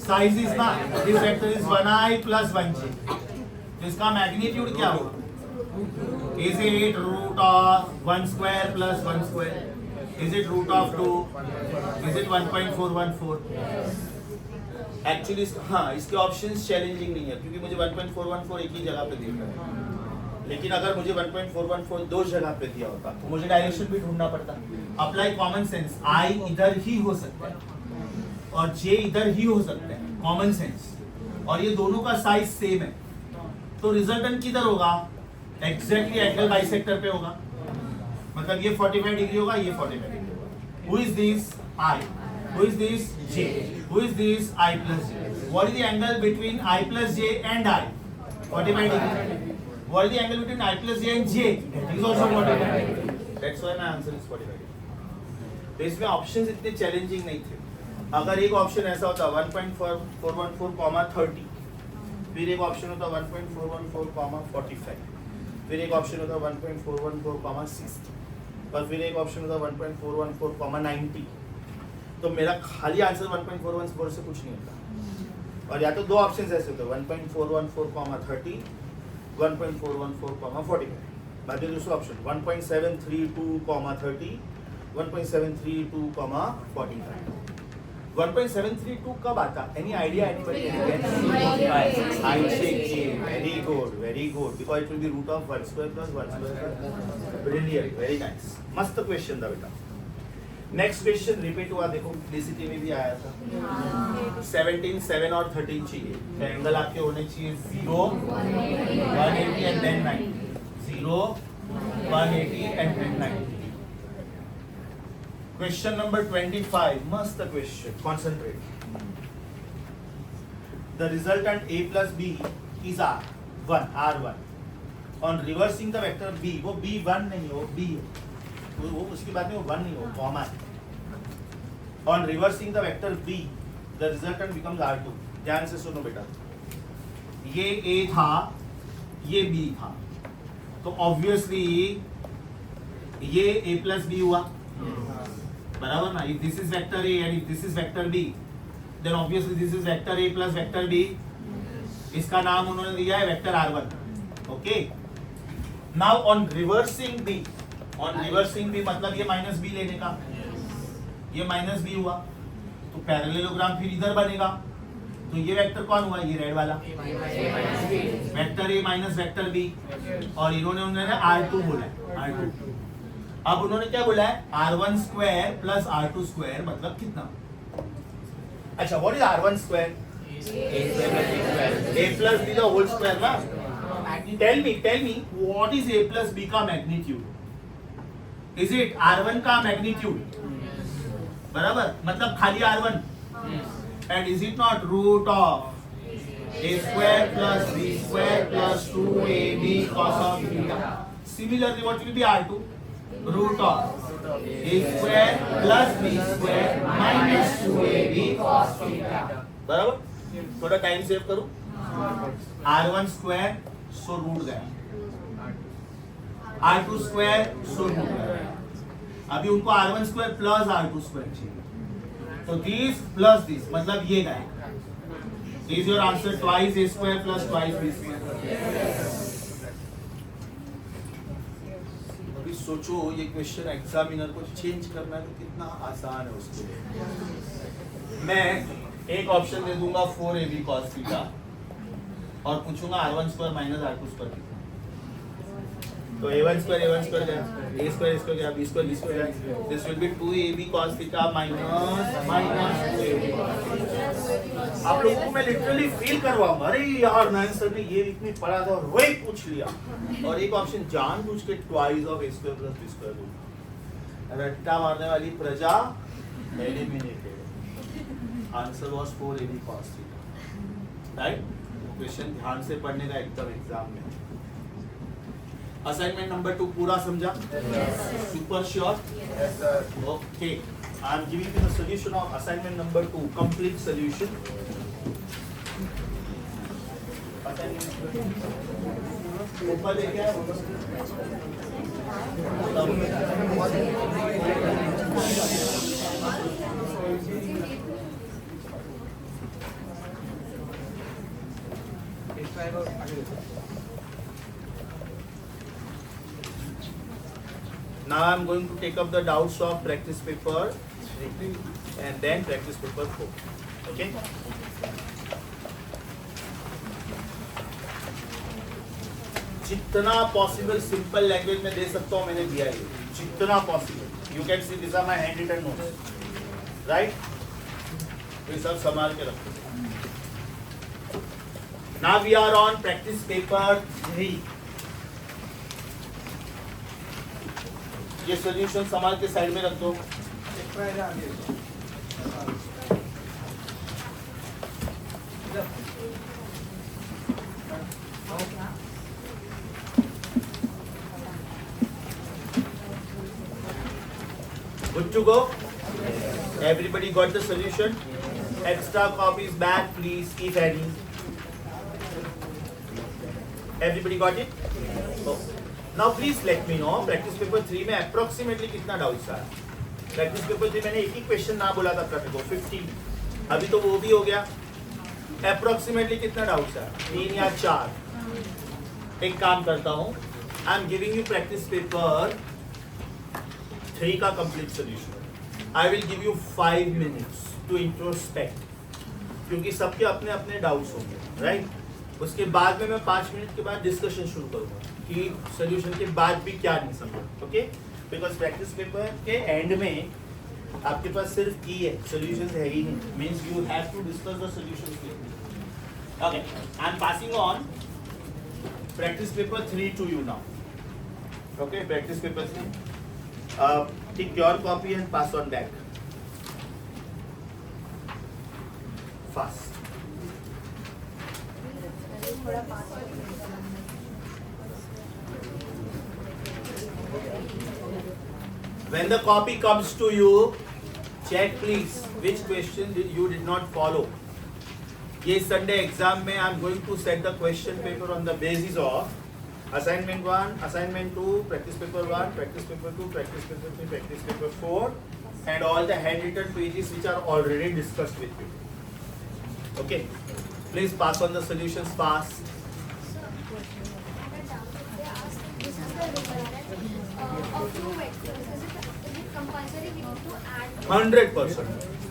Speaker 1: Size is ना. This vector is 1i plus 1j. तो इसका magnitude क्या होगा? Is it root of 1 square plus 1 square? Is it root of 2? Is it 1.414? Actually हाँ, इसके ऑप्शंस चैलेंजिंग नहीं है क्योंकि मुझे 1.414 एक ही जगह पे दिया है. लेकिन अगर मुझे 1.414 दो जगह पे दिया होता तो मुझे डायरेक्शन भी ढूंढना पड़ता. Apply common sense. आई इधर ही हो सकता है और जे इधर ही हो सकता है. Common sense. और ये दोनों का साइज सेम है तो रिजल्टेंट किधर होगा? एग्जैक्टली एंगल बाइसेक्टर पे होगा. मतलब ये 45 डिग्री होगा, ये 45 डिग्री होगा. Who is this? I. Who is this? J. Who is this? I plus J. What is the angle between I plus J and I? 45 degree. What is the angle between I plus J and J? That is also 45 degree. That's why my answer is 45 degree. तो इसमें ऑप्शंस इतने चैलेंजिंग नहीं थे. अगर एक ऑप्शन ऐसा होता 1.414, 30, फिर एक ऑप्शन होता 1.414, 45, फिर एक ऑप्शन होता 1.414, 60 और फिर एक ऑप्शन होता 1.414, 90. तो मेरा खाली आंसर 1.414 से कुछ नहीं होता. और या तो दो ऑप्शंस ऐसे होते 1.414, 30, 1.414, 45. बाकी दूसरा ऑप्शन 1.732, 30, 1.732, 45. 1.732 कब आता? Any idea? Anybody? Very good, very good. Because it will be root of 1 square plus 1 square. Brilliant, very nice. मस्त क्वेश्चन था बेटा. नेक्स्ट क्वेश्चन रिपीट हुआ. देखो डीसीटी में भी आया था. 17, 7 और 13 चाहिए. एंगल आपके होने चाहिए 0, 180 and then 90. 0, 180 and then 90. Question number 25. मस्त question. Concentrate. The resultant a plus b is R1. On reversing the vector b. वो b1 नहीं हो, b है. वो उसकी बात नहीं, वो 1 नहीं हो, कॉमा है. On reversing the vector b the resultant becomes R2. ध्यान से सुनो बेटा. ये a था, ये b था, तो ऑब्वियसली ये a plus b हुआ. बराबर ना? If this is vector a and if this is vector b then obviously this is vector a plus vector b. इसका नाम उन्होंने दिया है vector R1. Okay. Now on reversing b, on reversing भी मतलब ये माइनस बी लेने का. ये माइनस बी हुआ तो पैरेललोग्राम फिर इधर बनेगा. तो ये वेक्टर कौन हुआ? ये रेड वाला vector A minus vector B. और उन्होंने R2 बोला है. R2. अब उन्होंने क्या बोला है? R1 square plus R2 square मतलब कितना? अच्छा, what is R1 square? A plus B the whole square ना? Tell me, what is A plus B का magnitude? Is it R1 का magnitude? बराबर, मतलब खाली R1. And is it not root of A square plus B square plus 2AB cos of theta? Similarly, what will be R2? Root of A square plus B square minus 2AB cos theta. बराबर? थोड़ा टाइम सेव करूं. R1 square सो रूट गया, R2 स्क्वायर सो रूट गया. अभी उनको R1 square plus R2 square चाहिए, तो दिस प्लस दिस मतलब ये गया. Is your answer twice A square plus twice B square. अभी सोचो ये क्वेश्चन एग्जामिनर को चेंज करना तो कितना आसान है उसके लिए. मैं एक ऑप्शन दे दूंगा 4AB cos थीटा और पूछूंगा R1 square minus R2 square कितना. तो A1 स्क्वायर गया, A स्क्वायर गया, B स्क्वायर गया. This will be 2AB cos theta minus 2AB. आप लोगों को मैं लिटरली फील करवाऊंगा, अरे यार नाइन सर ने ये इतनी पढ़ा था और वही पूछ लिया. और एक ऑप्शन जानबूझ के twice of A square plus B square दूंगा. रट्टा मारने वाली प्रजा eliminated. Answer was 4AB cos theta. Right? Question ध्यान से पढ़ने का एकदम एग्जाम में. असाइनमेंट नंबर 2 पूरा समझा? Super sure? Okay. I am giving you the solution of assignment number 2, complete solution. ऊपर देखिए. Now I am going to take up the doubts of practice paper 3 and then practice paper 4. Okay? जितना पॉसिबल सिंपल लैंग्वेज में दे सकता हूँ मैंने दिया है. जितना possible. You can see this are my hand written notes. Right? ये सब संभाल के रखो. Now we are on practice paper 3. ये सॉल्यूशन संभाल के साइड में रख दो. Good to go? Everybody got the solution? Extra copies back please if any. Everybody got it? Oh. Now please let me know practice paper 3 में approximately कितना डाउट्स आया. प्रैक्टिस पेपर 3 मैंने एक ही क्वेश्चन ना बोला था प्रति को 15. अभी तो वो भी हो गया. approximately कितना डाउट्स आया? 3 या 4. एक काम करता हूँ, I am giving you practice paper 3 का complete solution. I will give you 5 minutes to introspect, क्योंकि सबके अपने अपने डाउट्स होंगे. राइट? उसके बाद में मैं 5 मिनट के बाद डिस्कशन शुरू करूंगा कि सोल्यूशन के बाद भी क्या नहीं समझा. ओके? बिकॉज प्रैक्टिस पेपर के एंड में आपके पास सिर्फ की है, सोल्यूशन है ही नहीं. Means you have to discuss the solution. Okay, I am passing on practice paper 3 to you now. Okay, practice paper 3. Take your copy and pass on back fast. When the copy comes to you, check please which question you did not follow. ये Sunday exam में I am going to set the question paper on the basis of assignment 1, assignment 2, practice paper 1, practice paper 2, practice paper 3, practice paper 4, and all the handwritten pages which are already discussed with you. Okay, please pass on the solutions fast. 100%.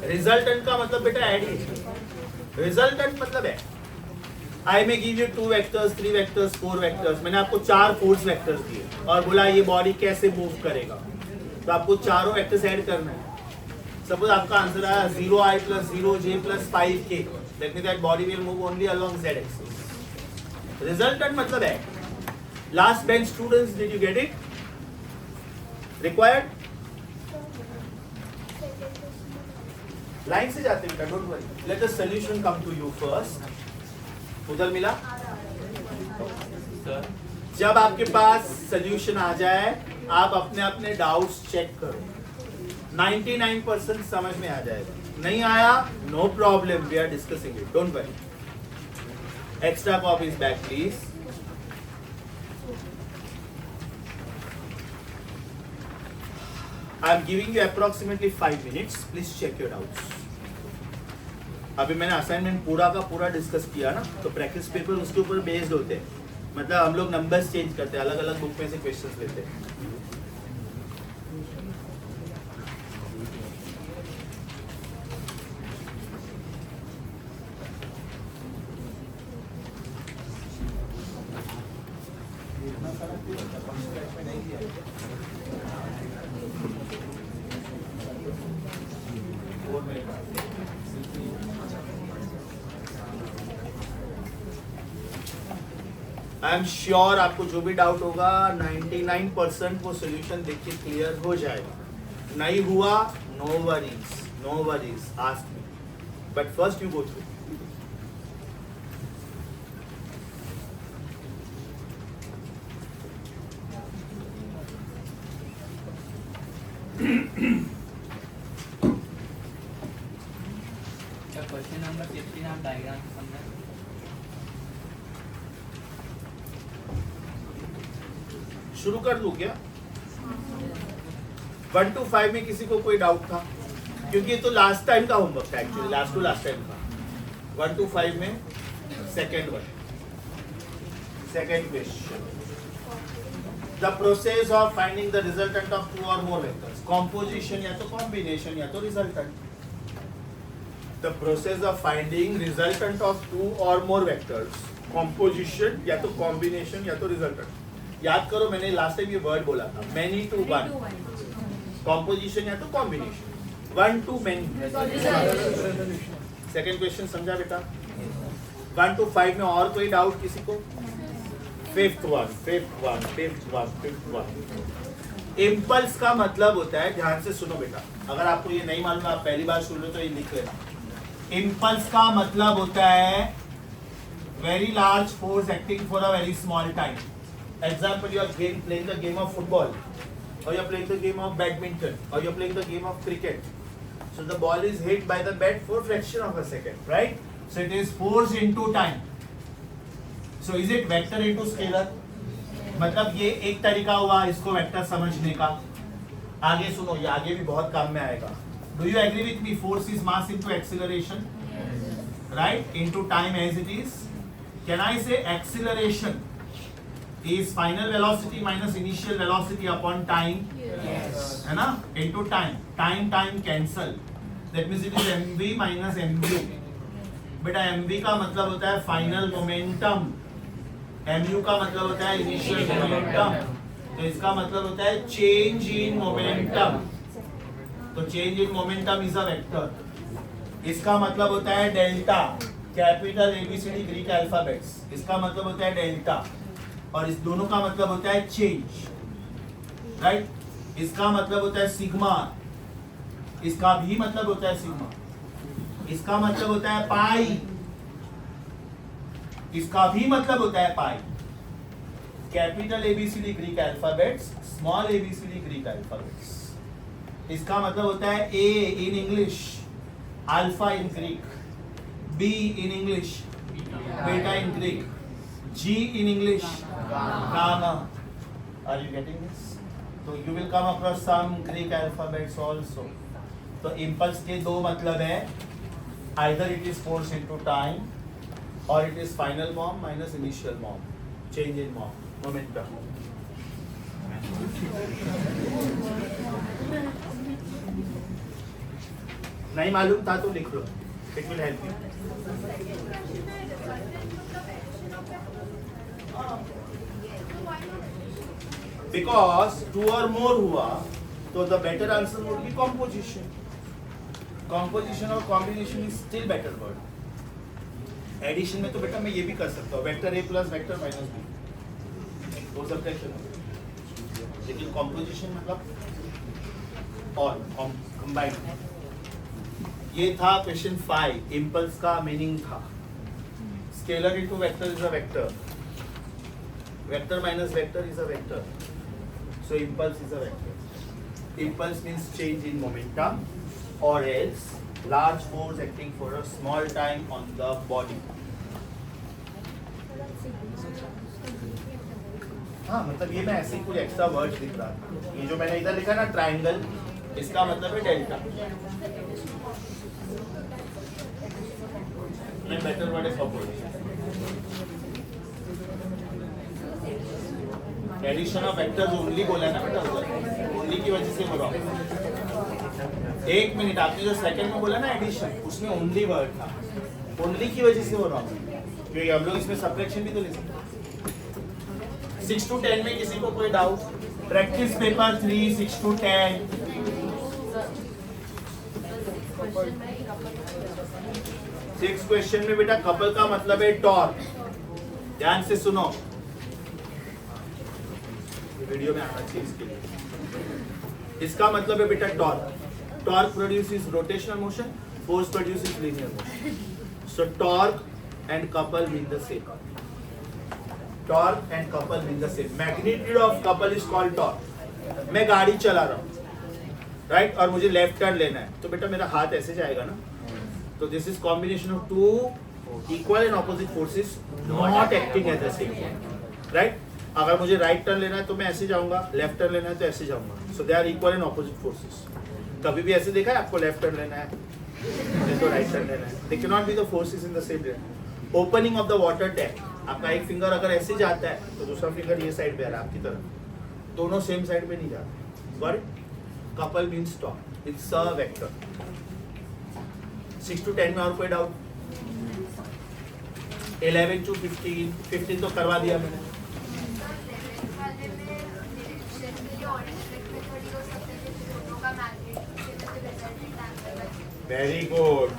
Speaker 1: Resultant का मतलब बेटा ऐड ही. रिजल्टेंट मतलब है आई में give you 2 vectors, 3 vectors, 4 vectors. मैंने आपको 4 फोर्स वेक्टर्स दिए और बोला ये बॉडी कैसे मूव करेगा, तो आपको चारों वेक्टर्स ऐड करना है. सपोज आपका आंसर आया 0i + 0j + 5k. That means that body will move only along z axis. Resultant मतलब है last bench students, did you get it? Required? Line से जाते बेटा, don't worry. Let the solution come to you first. उधर मिला?
Speaker 3: Sir.
Speaker 1: जब आपके पास सोल्यूशन आ जाए आप अपने अपने डाउट्स चेक करो. 99% समझ में आ जाएगा. नहीं आया, no problem, we are discussing it, don't worry. Extra copies back please. I am giving you approximately 5 minutes. Please check your doubts. अभी मैंने असाइनमेंट पूरा का पूरा डिस्कस किया ना, तो प्रैक्टिस पेपर उसके ऊपर बेस्ड होते हैं. मतलब हम लोग नंबर्स चेंज करते हैं, अलग अलग बुक में से क्वेश्चंस लेते हैं. आई एम श्योर आपको जो भी डाउट होगा 99% वो सोल्यूशन देख के क्लियर हो जाएगा. नहीं हुआ, no worries, ask me. But first you go through.
Speaker 3: Question number 15 आप डायग्राम समझ.
Speaker 1: शुरू कर दूं क्या? 1 to 5 में किसी को कोई डाउट था? क्योंकि ये तो लास्ट टाइम का होमवर्क था actually, last to last time का. 1 to 5 में second question. The process of finding the resultant of 2 or more vectors. Composition या तो कॉम्बिनेशन या तो resultant. The process of finding resultant of 2 or more vectors. Composition या तो कॉम्बिनेशन या तो रिजल्टेंट. याद करो मैंने लास्ट टाइम ये वर्ड बोला था, many to one. कॉम्पोजिशन या तो combination. 1 to many. Second question समझा बेटा? 1 to 5 में और कोई डाउट किसी को? Fifth one. इम्पल्स का मतलब होता है, ध्यान से सुनो बेटा, अगर आपको ये नहीं मालूम, आप पहली बार सुन रहे हो तो ये लिख लेना. इम्पल्स का मतलब होता है very large force acting for a very small time. Example, you are playing the game of football, or you are playing the game of badminton, or you are playing the game of cricket. So the ball is hit by the bat for fraction of a second, right? So it is force into time. So is it vector into scalar? मतलब ये एक तरीका हुआ इसको वेक्टर समझने का. आगे सुनो, ये आगे भी बहुत काम में आएगा. Do you agree with me? Force is mass into acceleration, right? Into time as it is. Can I say acceleration is final velocity minus initial velocity upon time?
Speaker 2: Yes.
Speaker 1: है ना? Into time. Time cancel. That means it is mv minus mu. बेटा mv का मतलब होता है फाइनल मोमेंटम, mu का मतलब होता है इनिशियल मोमेंटम. तो इसका मतलब होता है चेंज इन मोमेंटम. तो change in momentum is a vector. इसका मतलब होता है delta. Capital A B C D Greek alphabets. इसका मतलब होता है डेल्टा. और इस दोनों का मतलब होता है चेंज, राइट? इसका मतलब होता है सिग्मा. इसका भी मतलब होता है सिग्मा. इसका मतलब होता है पाई. इसका भी मतलब होता है pi. Capital A B C D Greek alphabets, small A B C D Greek alphabets. इसका मतलब होता है A in English, alpha in Greek, B in English, beta in Greek, G in English, gamma. Are you getting this? So you will come across some Greek alphabets also. तो impulse के दो मतलब है, either it is force into time or it is final mom minus initial mom, change in momentum. नहीं मालूम था तो लिख लो, it will help you. Because 2 or more हुआ तो the better answer would be composition. Composition or combination is still better word. Addition में तो बेटा मैं ये भी कर सकता हूँ, वेक्टर ए प्लस वेक्टर माइनस बी हो सकता है, लेकिन कॉम्पोजिशन मतलब और कंबाइंड। ये था क्वेश्चन 5, इम्पल्स का मीनिंग था scalar into vector is a vector, vector minus vector is a vector, so impulse is a vector. Impulse means change in momentum or else large force acting for a small time on the body. हाँ मतलब ये मैं ऐसे ही कुछ एक्स्ट्रा वर्ड्स लिख रहा था। ये जो मैंने इधर लिखा ना ट्रायंगल, इसका मतलब है डेल्टा। मैं बेटर वर्ड है support. Addition of vectors only बोला ना बेटा, ओनली की वजह से बोला। एक मिनट, आपने जो सेकंड में बोला ना एडिशन, उसमें ओनली वर्ड था, ओनली की वजह से हो रहा हूँ, क्योंकि हम लोग इसमें सब्ट्रैक्शन भी तो ले सकते। 6 to 10 में किसी को कोई doubt? Practice paper 3 6 to 10। Six question में बेटा कपल का मतलब है टॉर्क। ध्यान से सुनो, वीडियो में आना चाहिए इसके लिए। इसका मतलब है बेटा torque. Torque produces rotational motion, force produces linear motion. So torque and couple mean the same. Torque and couple mean the same. Magnitude of couple is called torque. मैं गाड़ी चला रहा हूँ, राइट, और मुझे लेफ्ट टर्न लेना है, तो बेटा मेरा हाथ ऐसे जाएगा ना, तो this is combination of two equal and opposite forces not acting at the same time, right. अगर मुझे राइट टर्न लेना है तो मैं ऐसे जाऊंगा, लेफ्ट टर्न लेना है तो ऐसे जाऊंगा, so they are equal and opposite forces. कभी भी ऐसे देखा है आपको लेफ्ट टर्न लेना है तो राइट टर्न लेना है, they can not be the forces in the same direction. Opening of the water tap, आपका एक फिंगर अगर ऐसे जाता है तो दूसरा फिंगर ये साइड पे आ रहा है आपकी तरफ, दोनों सेम साइड पे नहीं जाते। Got it? Couple means torque, it's a vector. 6 to 10 में और कोई डाउट? 11 to 15 तो करवा दिया मैंने। Very good,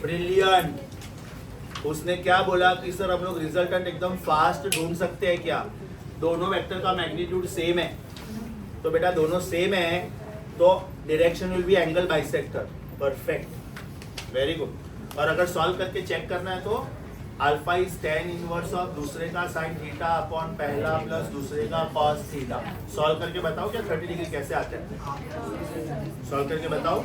Speaker 1: brilliant. उसने क्या बोला कि सर हम लोग रिजल्टेंट एकदम फास्ट ढूंढ सकते हैं क्या? दोनों वेक्टर का मैग्नीट्यूड सेम है, तो बेटा दोनों सेम है तो direction will be angle bisector. Perfect, very good. और अगर सॉल्व करके चेक करना है तो alpha is tan inverse of दूसरे का साइन थीटा अपॉन पहला प्लस दूसरे का कॉस थीटा। सॉल्व करके बताओ क्या 30 डिग्री कैसे आता है? सॉल्व करके बताओ।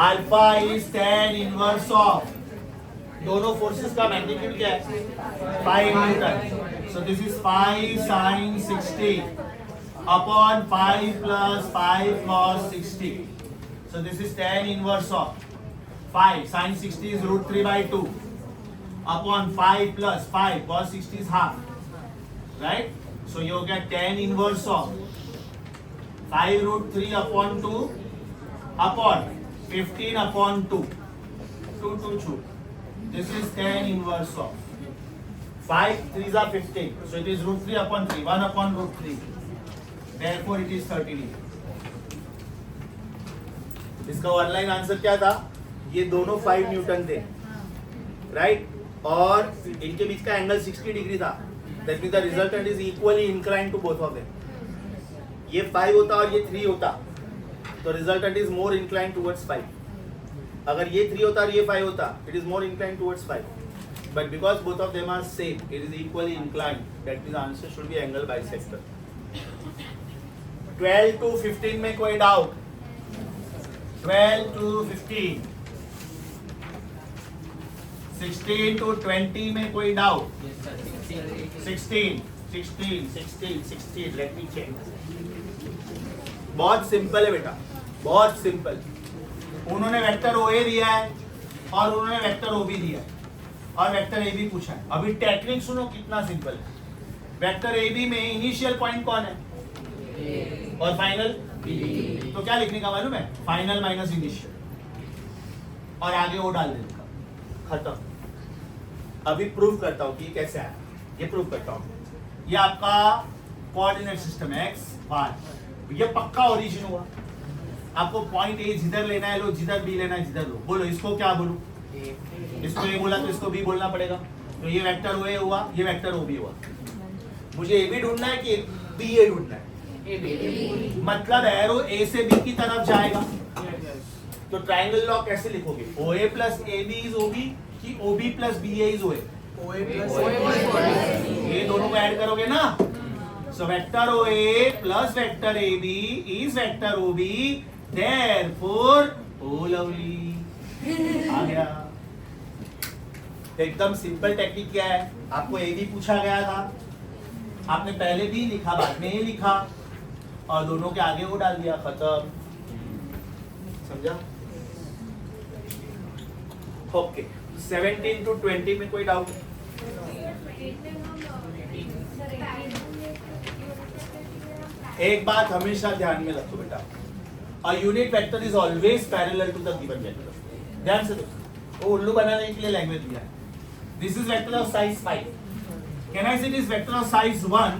Speaker 1: Alpha is tan inverse of, दोनों फोर्सेस का मैग्नीट्यूड क्या है? 5 Newton. So this is 5 sin 60 upon 5 plus 5 cos 60। So this is tan inverse of 5 sin 60 is root 3 by 2 upon 5 plus 5 cos 60 is half, right? So you get tan inverse of 5 root 3 upon 2 upon 15 upon 2, 2 to 2. This is tan inverse of 5 3s are 15, so it is root 3 upon 3, 1 upon root 3. Therefore it is 30 degree. इसका वन लाइन आंसर क्या था? ये दोनों 5 न्यूटन थे, राइट, और इनके बीच का एंगल 60 डिग्री था। That means the resultant is equally inclined to both of them. ये 5 होता और ये 3 होता तो resultant is more inclined towards 5। अगर ये 3 होता और ये 5 होता, it is more inclined towards 5। But because both of them are same, it is equally inclined, that means answer should be angle bisector. 12 to 15 में कोई डाउट? 12 to 15, 16 to 20 में कोई डाउट? 16, let me check. बहुत सिंपल है बेटा, बहुत सिंपल। उन्होंने वेक्टर ओ ए दिया है और उन्होंने वेक्टर ओ बी दिया है और वेक्टर ए बी पूछा है। अभी टेक्निक सुनो कितना सिंपल है। वेक्टर ए बी में इनिशियल पॉइंट कौन है और फाइनल बी, तो क्या लिखने का मालूम है? फाइनल माइनस इनिशियल, और आगे वो डाल देगा, खत्म। अभी प्रूव करता हूँ कि कैसे आया, ये प्रूव करता हूँ। ये आपका कोऑर्डिनेट सिस्टम है x y, ये पक्का ओरिजिन हुआ। आपको पॉइंट ए जिधर लेना है लो, जिधर बी लेना है जिधर लो। बोलो इसको क्या बोलूं? इसको ए बोला तो इसको बी बोलना पड़ेगा, तो ये वेक्टर ओ ए हुआ, ये वेक्टर ओ बी हुआ। मुझे ए भी ढूंढना है कि बी ए ढूंढना है, मतलब एरो ए से बी की तरफ जाएगा। तो ट्रायंगल लॉ कैसे लिखोगे? O A plus A B is O B कि O B plus B A is O A? ये दोनों को ऐड करोगे ना, so vector O A plus vector A B is vector O B, therefore O lovely आ गया। एकदम सिंपल टेक्निक क्या है, आपको ए बी पूछा गया था, आपने पहले भी लिखा बाद में ए लिखा और दोनों के आगे वो डाल दिया, खत्म। समझा? ओके, 17 to 20 में कोई डाउट? एक बात हमेशा ध्यान में रखो बेटा, a unit vector is always parallel to the given vector। ध्यान से देखो, वो उल्लू बनाने के लिए लैंग्वेज दिया है। This is vector of size 5. Can I say this vector of size 1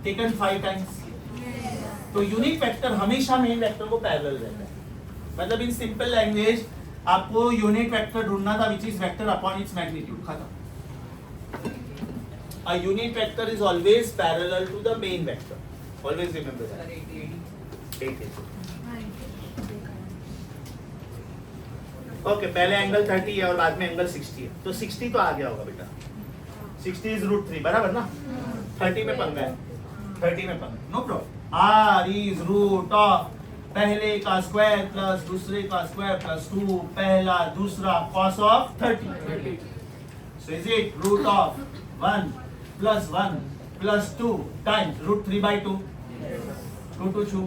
Speaker 1: taken 5 times? तो यूनिट वेक्टर हमेशा मेन वेक्टर को पैरेलल रहता है। मतलब इन सिंपल लैंग्वेज आपको यूनिट वेक्टर ढूंढना था which is vector upon its magnitude, खत्म। A unit vector is always parallel to the main vector. Always remember that. 8 okay, पहले एंगल 30 है और बाद में एंगल 60 है, तो 60 तो आ गया होगा बेटा। 60 इज √3 बराबर ना? 30 में पंगा है, 30 में पंगा, no problem. r is root of पहले का स्क्वायर प्लस दूसरे का स्क्वायर प्लस 2, पहला दूसरा cos of 30। So is it root of 1 plus 1 plus 2 times √3/2, 2 to 2,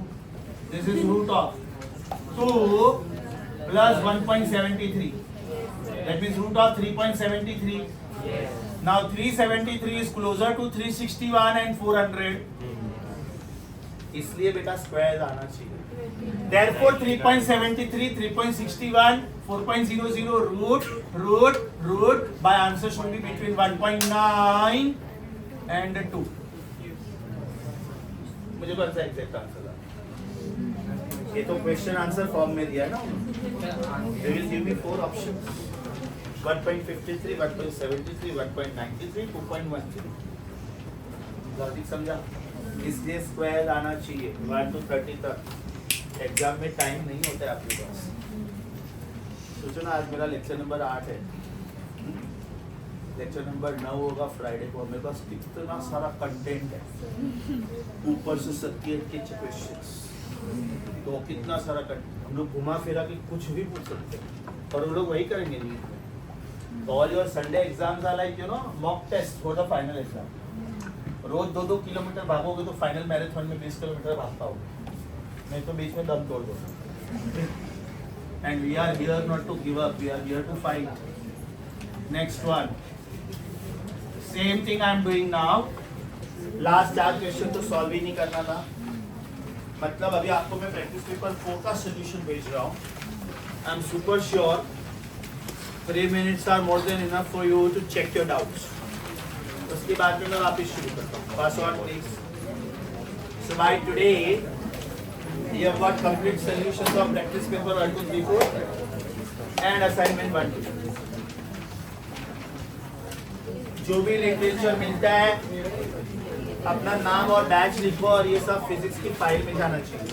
Speaker 1: this is root of 2 plus 1.73, that means root of 3.73. Now 373 is closer to 361 and 400, इसलिए बेटा स्क्वायर आना चाहिए। Therefore 3.73, 3.61, 4.00 root by answer should be between 1.9 and 2। मुझे कौन सा एग्जैक्ट आंसर? ये तो क्वेश्चन आंसर फॉर्म में दिया ना, they will give me 4 options, 1.53, 1.73, 1.93, 2.13। Logic समझा? इसलिए स्क्वायर आना चाहिए 1 to 30 तक। एग्जाम में टाइम नहीं होता है आपके पास। सोचो ना, आज मेरा लेक्चर नंबर 8 है, लेक्चर नंबर 9 होगा फ्राइडे को। मेरे पास कितना सारा कंटेंट है, ऊपर से 70 के क्वेश्चंस, तो कितना सारा हम लोग घुमा फिरा के कुछ भी पूछ सकते हैं, और वो लोग वही करेंगे नीट में। All your Sunday exams are like you know mock test for the final exam. रोज 2-2 किलोमीटर भागोगे तो फाइनल मैराथन में 20 किलोमीटर भाग पाओगे, नहीं तो बीच में दम तोड़ दो। And we are here not to give up, we are here to fight. Next one, same thing I am doing now. Last 4 question तो सॉल्व ही नहीं करना था, मतलब अभी आपको मैं प्रैक्टिस पेपर 4 का सोल्यूशन भेज रहा हूँ। I am super sure 3 minutes are more than enough for you to check your doubts. उसके बाद में मैं वापस शुरू करता हूँ। Pass on please. So by today you have got complete solutions of practice paper 1 2 3 4 and assignment 1 2। जो भी लिटरेचर मिलता है अपना नाम और बैच लिखो, और ये सब फिजिक्स की फाइल में जाना चाहिए।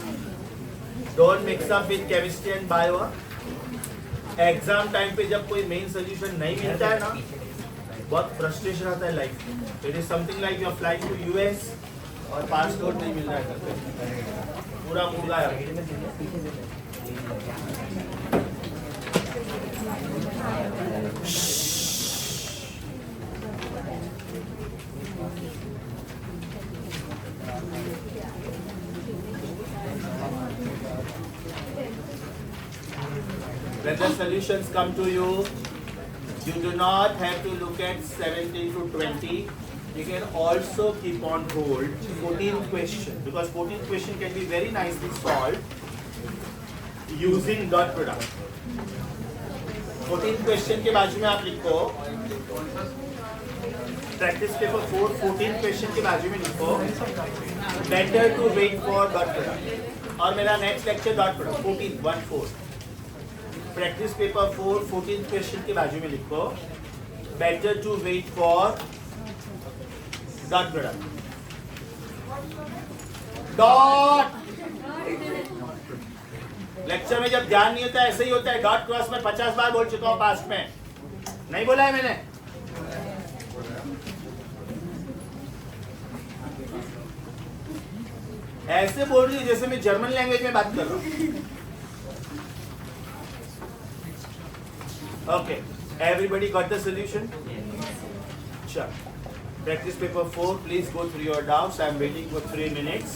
Speaker 1: Don't mix up with chemistry and bio. Exam time पे जब कोई मेन सोल्यूशन नहीं मिलता है ना, बहुत फ्रस्ट्रेशन आता है लाइफ में। It is something like you are flying to US और पासपोर्ट नहीं मिल रहा है, पूरा मूड गायब। When the solutions come to you, you do not have to look at 17 to 20. You can also keep on hold 14th question, because 14th question can be very nicely solved using dot product. 14th question के बाजू में आप लिखो प्रैक्टिस पेपर 4 14th क्वेश्चन के बाजू में लिखो better to wait for dot product। और मेरा next lecture dot product 14 1 4 practice paper 4 14th question के बाजू में लिखो better to wait for dot product dot. Lecture में जब ध्यान नहीं होता है ऐसे ही होता है। डॉट क्रॉस में 50 बार बोल चुका हूं पास्ट में, नहीं बोला है मैंने? ऐसे बोल रही हूं जैसे मैं जर्मन लैंग्वेज में बात कर रहा हूं। Okay, everybody got the solution? चल, practice paper 4 please go through your doubts. I am waiting for 3 minutes,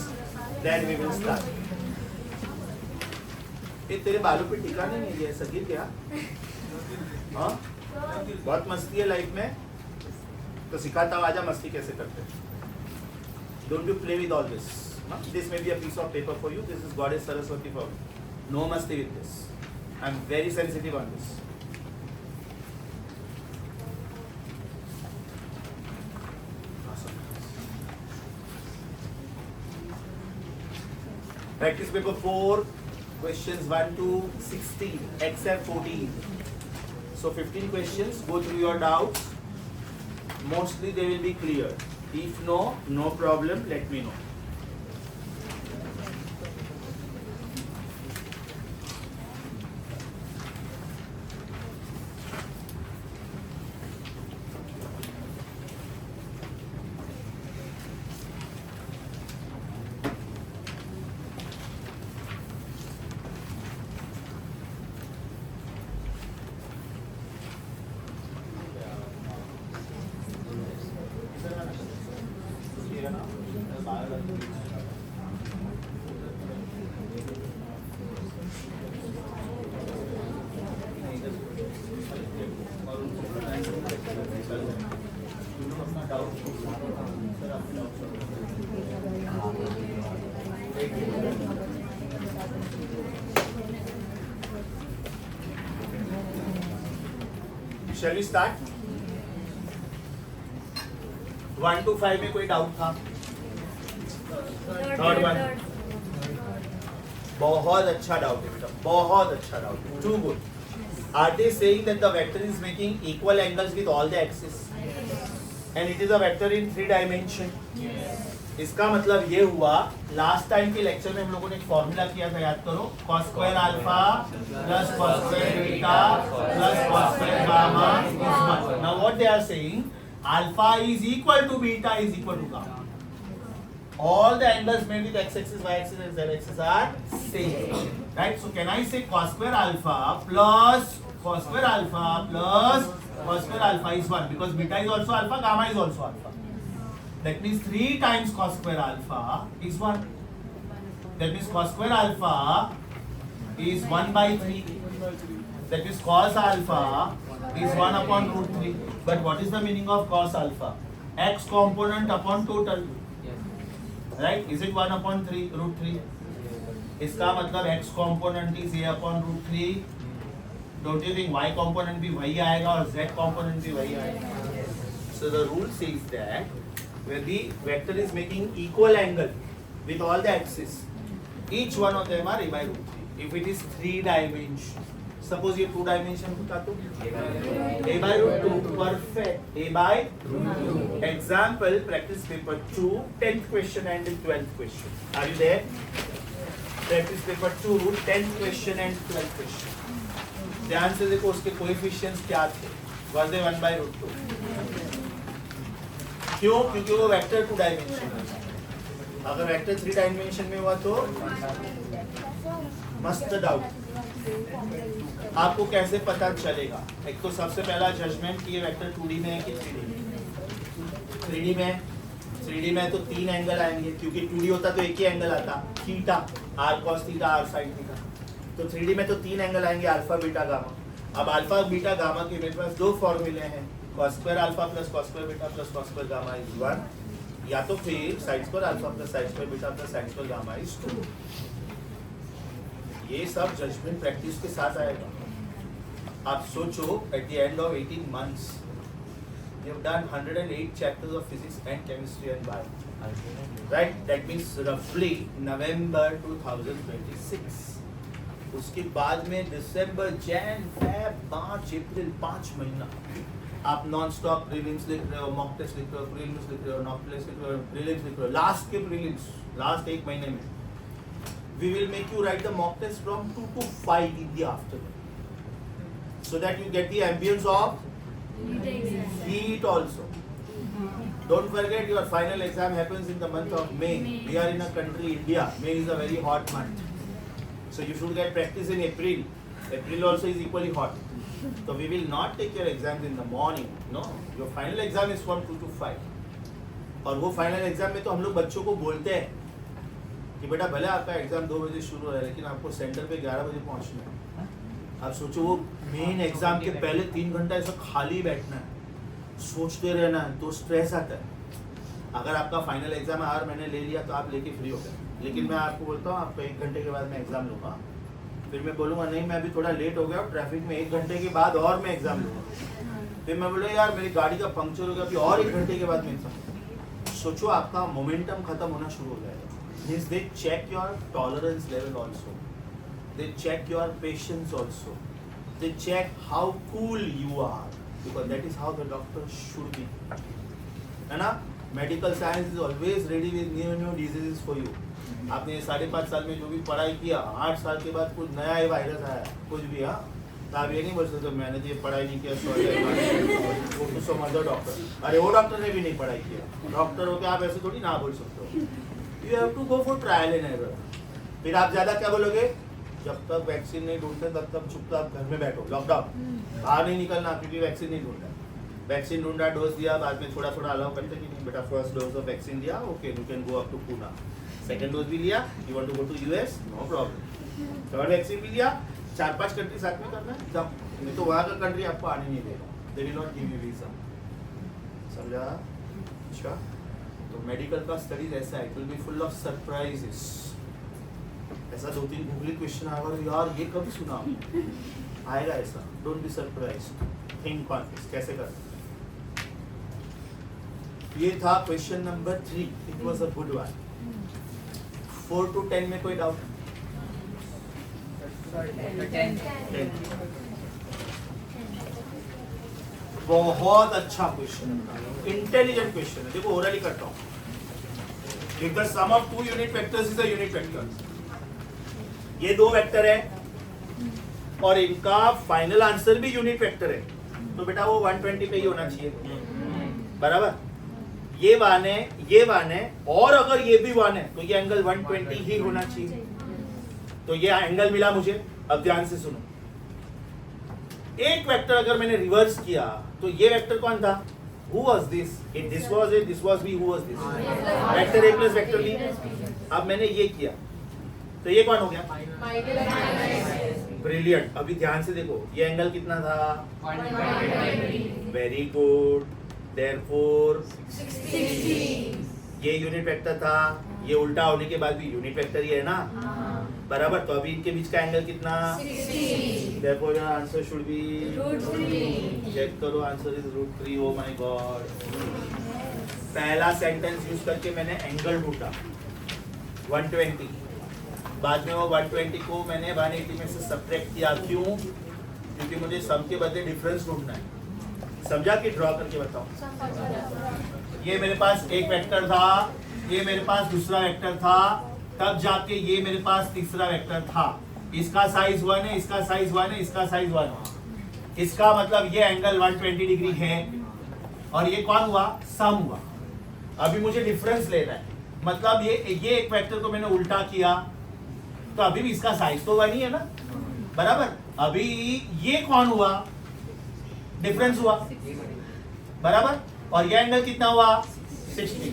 Speaker 1: then we will start. ये तेरे बालों पे टिका नहीं है ये सगी क्या? हाँ, बहुत मस्ती है लाइफ में, तो सिखाता हूँ आजा मस्ती कैसे करते हैं। Don't you play with all this. This may be a piece of paper for you. This is Goddess Saraswati for me. No masti with this. I'm very sensitive on this. Practice paper 4, questions 1 to 16, except 14. So 15 questions. Go through your doubts. Mostly they will be clear. If no, no problem. Let me know. Shall we start? 1 to 5 में कोई डाउट था? थर्ड वन बहुत अच्छा डाउट है बेटा, बहुत अच्छा डाउट है, too good. Are they saying that the vector is making equal angles with all the axes and it is a vector in 3 dimension? इसका मतलब ये हुआ, लास्ट टाइम के लेक्चर में हम लोगों ने एक फॉर्मूला किया था, याद करो, cos square alpha plus cos square beta plus cos square gamma is 1. Now what they are saying, alpha is equal to beta is equal to gamma. All the angles made with x-axis, y-axis and z-axis are same, right? So can I say cos square alpha plus cos square alpha plus cos square alpha is 1 because beta is also alpha, gamma is also alpha. That means 3 times cos square alpha is 1. That means cos square alpha is 1 by 3. That means cos alpha is 1 upon root 3. But what is the meaning of cos alpha? X component upon total. Right? Is it 1 upon 3 root 3? इसका मतलब x component is a upon root 3. Don't you think y component भी वही आएगा और z component भी वही आएगा? So the rule says that when the vector is making equal angle with all the axes, each one of them are a by root 3. If it is 3 dimension, suppose ये 2 dimension होता तो a by root 2, perfect, a by root 2. Example, practice paper 2, 10th question and 12th question. Are you there? Practice paper 2, 10th question and 12th question. ध्यान से देखो उसके कोएफिशिएंट्स क्या थे? Was they 1 by root 2? क्यों? क्योंकि वो वेक्टर 2 डायमेंशन है। अगर वेक्टर 3 डायमेंशन में हुआ तो मस्त डाउट। आपको कैसे पता चलेगा? एक तो सबसे पहला जजमेंट कि ये वेक्टर 2D में है कि 3D में? 3D में, 3D में तो 3 एंगल आएंगे क्योंकि 2D होता तो एक ही एंगल आता, theta, r cos theta, r sin theta. तो 3D में तो 3 एंगल आएंगे, अल्फा बीटा गामा। अब अल्फा बीटा गामा के मेरे पास 2 फॉर्मूले हैं, cos square alpha plus cos square beta plus cos square gamma is 1, या तो फिर sin square alpha plus sin square beta plus sin square gamma is 2। ये सब जजमेंट प्रैक्टिस के साथ आएगा। आप सोचो, at the end of 18 months you have done 108 chapters of physics and chemistry and bio, right? That means roughly November 2026 उसके बाद में दिसंबर, जैन, फेब, मार्च, अप्रैल 5 महीना आप नॉन स्टॉप प्रीलिम्स लिख रहे हो, मॉक टेस्ट लिख रहे हो, प्रीलिम्स लिख रहे हो, मॉक टेस्ट लिख रहे हो, प्रीलिम्स लिख रहे हो। लास्ट के प्रीलिम्स लास्ट 1 महीने में we will make you write the mock test from 2 to 5 in the afternoon so that you get the ambience of heat also. Don't forget your final exam happens in the month of May. We are in a country India. May is a very hot month, so you should get practice in April. April also is equally hot, so we will not take your exams in the morning. No, your final exam is from 2 to 5. और वो फाइनल एग्जाम में तो हम लोग बच्चों को बोलते हैं कि बेटा भले आपका एग्जाम 2 बजे शुरू है लेकिन आपको सेंटर पे 11 बजे पहुंचना है। आप सोचो वो मेन एग्जाम के पहले 3 घंटा ऐसा खाली बैठना है, सोचते रहना है, तो स्ट्रेस आता है। अगर आपका फाइनल एग्जाम है और मैंने ले लिया तो आप लेके फ्री हो गए, लेकिन मैं आपको बोलता हूँ आपका 1 घंटे के बाद मैं एग्जाम लूँगा, फिर मैं बोलूँगा नहीं मैं अभी थोड़ा लेट हो गया ट्रैफिक में, 1 घंटे के बाद और मैं एग्जाम लूँगा, फिर मैं बोलूँ यार मेरी गाड़ी का पंक्चर हो गया अभी और 1 घंटे के बाद मैं एग्जाम। सोचो आपका मोमेंटम खत्म होना शुरू हो जाएगा। Means they check your tolerance level also, they check your patience also, they check how cool you are, because that is how the doctor should be, है ना? Medical science is always ready with new diseases for you. आपने 5.5 साल में जो भी पढ़ाई किया, 8 साल के बाद कुछ नया ही वायरस आया कुछ भी, हाँ तो आप ये नहीं बोल सकते मैंने तो ये पढ़ाई नहीं किया सॉरी, वो तो समझो डॉक्टर, अरे वो डॉक्टर ने भी नहीं पढ़ाई किया, डॉक्टर हो के आप ऐसे थोड़ी ना बोल सकते हो। You have to go for trial and error. फिर आप ज्यादा क्या बोलोगे, जब तक वैक्सीन नहीं ढूंढते तब तक चुपचाप घर में बैठो, लॉकडाउन, बाहर नहीं निकलना क्योंकि वैक्सीन नहीं ढूंढा। वैक्सीन ढूंढा, डोज दिया, बाद में थोड़ा थोड़ा अलाउ करते कि नहीं बेटा फर्स्ट डोज ऑफ वैक्सीन दिया, okay you can go up to Poona, second dose भी लिया, you want to go to US, no problem, third vaccine भी लिया, 4-5 कंट्री साथ में करना है, जाओ, नहीं तो वहाँ का कंट्री आपको आने नहीं देगा, they will not give you visa. समझा? अच्छा, तो मेडिकल का स्टडीज ऐसा है, it will B full of surprises. ऐसा 2-3 गूगली क्वेश्चन आएगा यार ये कभी सुना आएगा ऐसा, don't be surprised, think on this कैसे कर सकते हैं। ये था question number 3, it was a good one. 4 to 10 में कोई डाउट? 10 बहुत अच्छा क्वेश्चन है, इंटेलिजेंट क्वेश्चन है। देखो ओरली करता हूँ, if the sum of 2 unit vectors is a unit vector, ये 2 वेक्टर है और इनका फाइनल आंसर भी यूनिट वेक्टर है, तो बेटा वो 120 पे ही होना चाहिए, बराबर। ये 1 है और अगर ये भी 1 है तो ये एंगल 120 ही होना चाहिए, तो ये एंगल मिला मुझे। अब ध्यान से सुनो, एक वेक्टर अगर मैंने रिवर्स किया तो ये वेक्टर कौन था? Who was this? If this was A, this was B, who was this? Vector A plus vector B। अब मैंने ये किया तो ये कौन हो गया? ब्रिलियंट। अभी ध्यान से देखो, ये एंगल कितना था?
Speaker 3: 120।
Speaker 1: Very good. देयरफॉर 60। ये यूनिट वेक्टर था, ये उल्टा होने के बाद भी यूनिट वेक्टर ही है ना, बराबर। तो अभी इनके बीच का एंगल कितना? 60। Therefore your answer should be √3। Check करो, answer is √3। Oh my God. पहला सेंटेंस यूज करके मैंने एंगल ढूंढा 120, बाद में वो 120 को मैंने 180 में से सब्ट्रैक्ट किया। क्यों? क्योंकि मुझे सम के बदले डिफरेंस ढूंढना है। समझा कि ड्रॉ करके बताओ। ये मेरे पास एक वेक्टर था, ये मेरे पास दूसरा वेक्टर था, तब जाके ये मेरे पास तीसरा वेक्टर था। इसका साइज 1 है, इसका साइज 1 है, इसका साइज 1 है। इसका मतलब ये एंगल 120 डिग्री है और ये कौन हुआ? सम हुआ। अभी मुझे डिफरेंस लेना है, मतलब ये एक वेक्टर को मैंने उल्टा किया तो अभी भी इसका साइज तो 1 ही है ना, बराबर। अभी ये कौन हुआ? डिफरेंस हुआ, बराबर। और ये एंगल कितना हुआ? 60।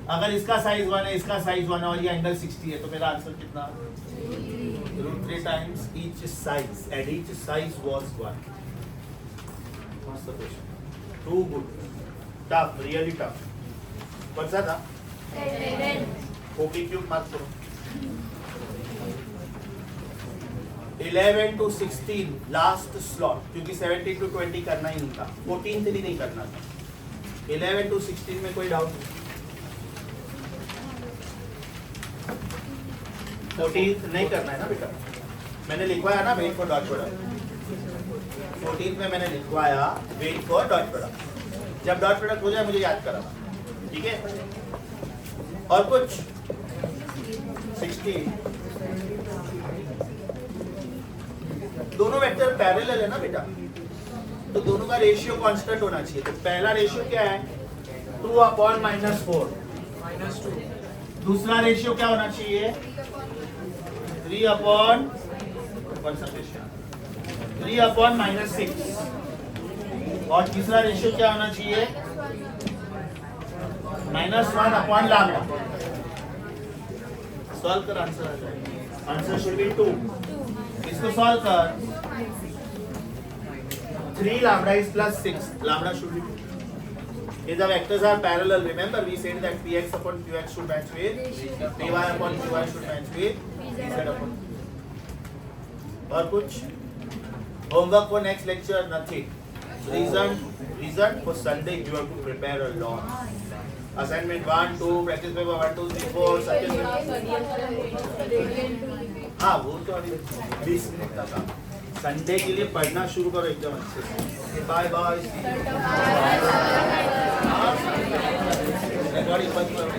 Speaker 1: अगर इसका साइज 1 है, इसका साइज 1 है और ये एंगल 60 है, तो मेरा आंसर कितना? √3 times each size, and each size was 1. What's the question? Too good. Tough, really tough. कौन सा था? 10. क्यूब मार्क करो। 11 to 16 लास्ट स्लॉट, क्योंकि 17 to 20 करना ही नहीं था, 14 भी नहीं करना था। 11 to 16 में कोई डाउट नहीं? 14 नहीं करना है ना बेटा, मैंने लिखवाया ना वेट फॉर डॉट प्रोडक्ट, 14 में मैंने लिखवाया वेट फॉर डॉट प्रोडक्ट। जब डॉट प्रोडक्ट हो जाए मुझे याद कराना, ठीक है। और कुछ 16 दोनों वेक्टर पैरेलल है ना बेटा, तो दोनों का रेशियो कांस्टेंट होना चाहिए। तो पहला रेशियो क्या है 2/-4, दूसरा रेशियो क्या होना चाहिए 3/-6 और तीसरा रेशियो क्या होना चाहिए -1/λ। सॉल्व कर, आंसर आ जाएगा। Answer should B 2। इसको सॉल्व कर, 3 lambda is plus 6, lambda should be 2. If the vectors are parallel, remember we said that px upon qx should match with py upon qy should match with pz upon. और कुछ homework for next lecture? Nothing. Reason for Sunday you have to prepare a lot. Assignment 1, 2, practice paper 1, 2, 3, 4, second. हाँ वो तो अभी 20 मिनट का था। संडे के लिए पढ़ना शुरू करो एकदम अच्छे से। Bye bye. रिकॉर्डिंग बंद करो।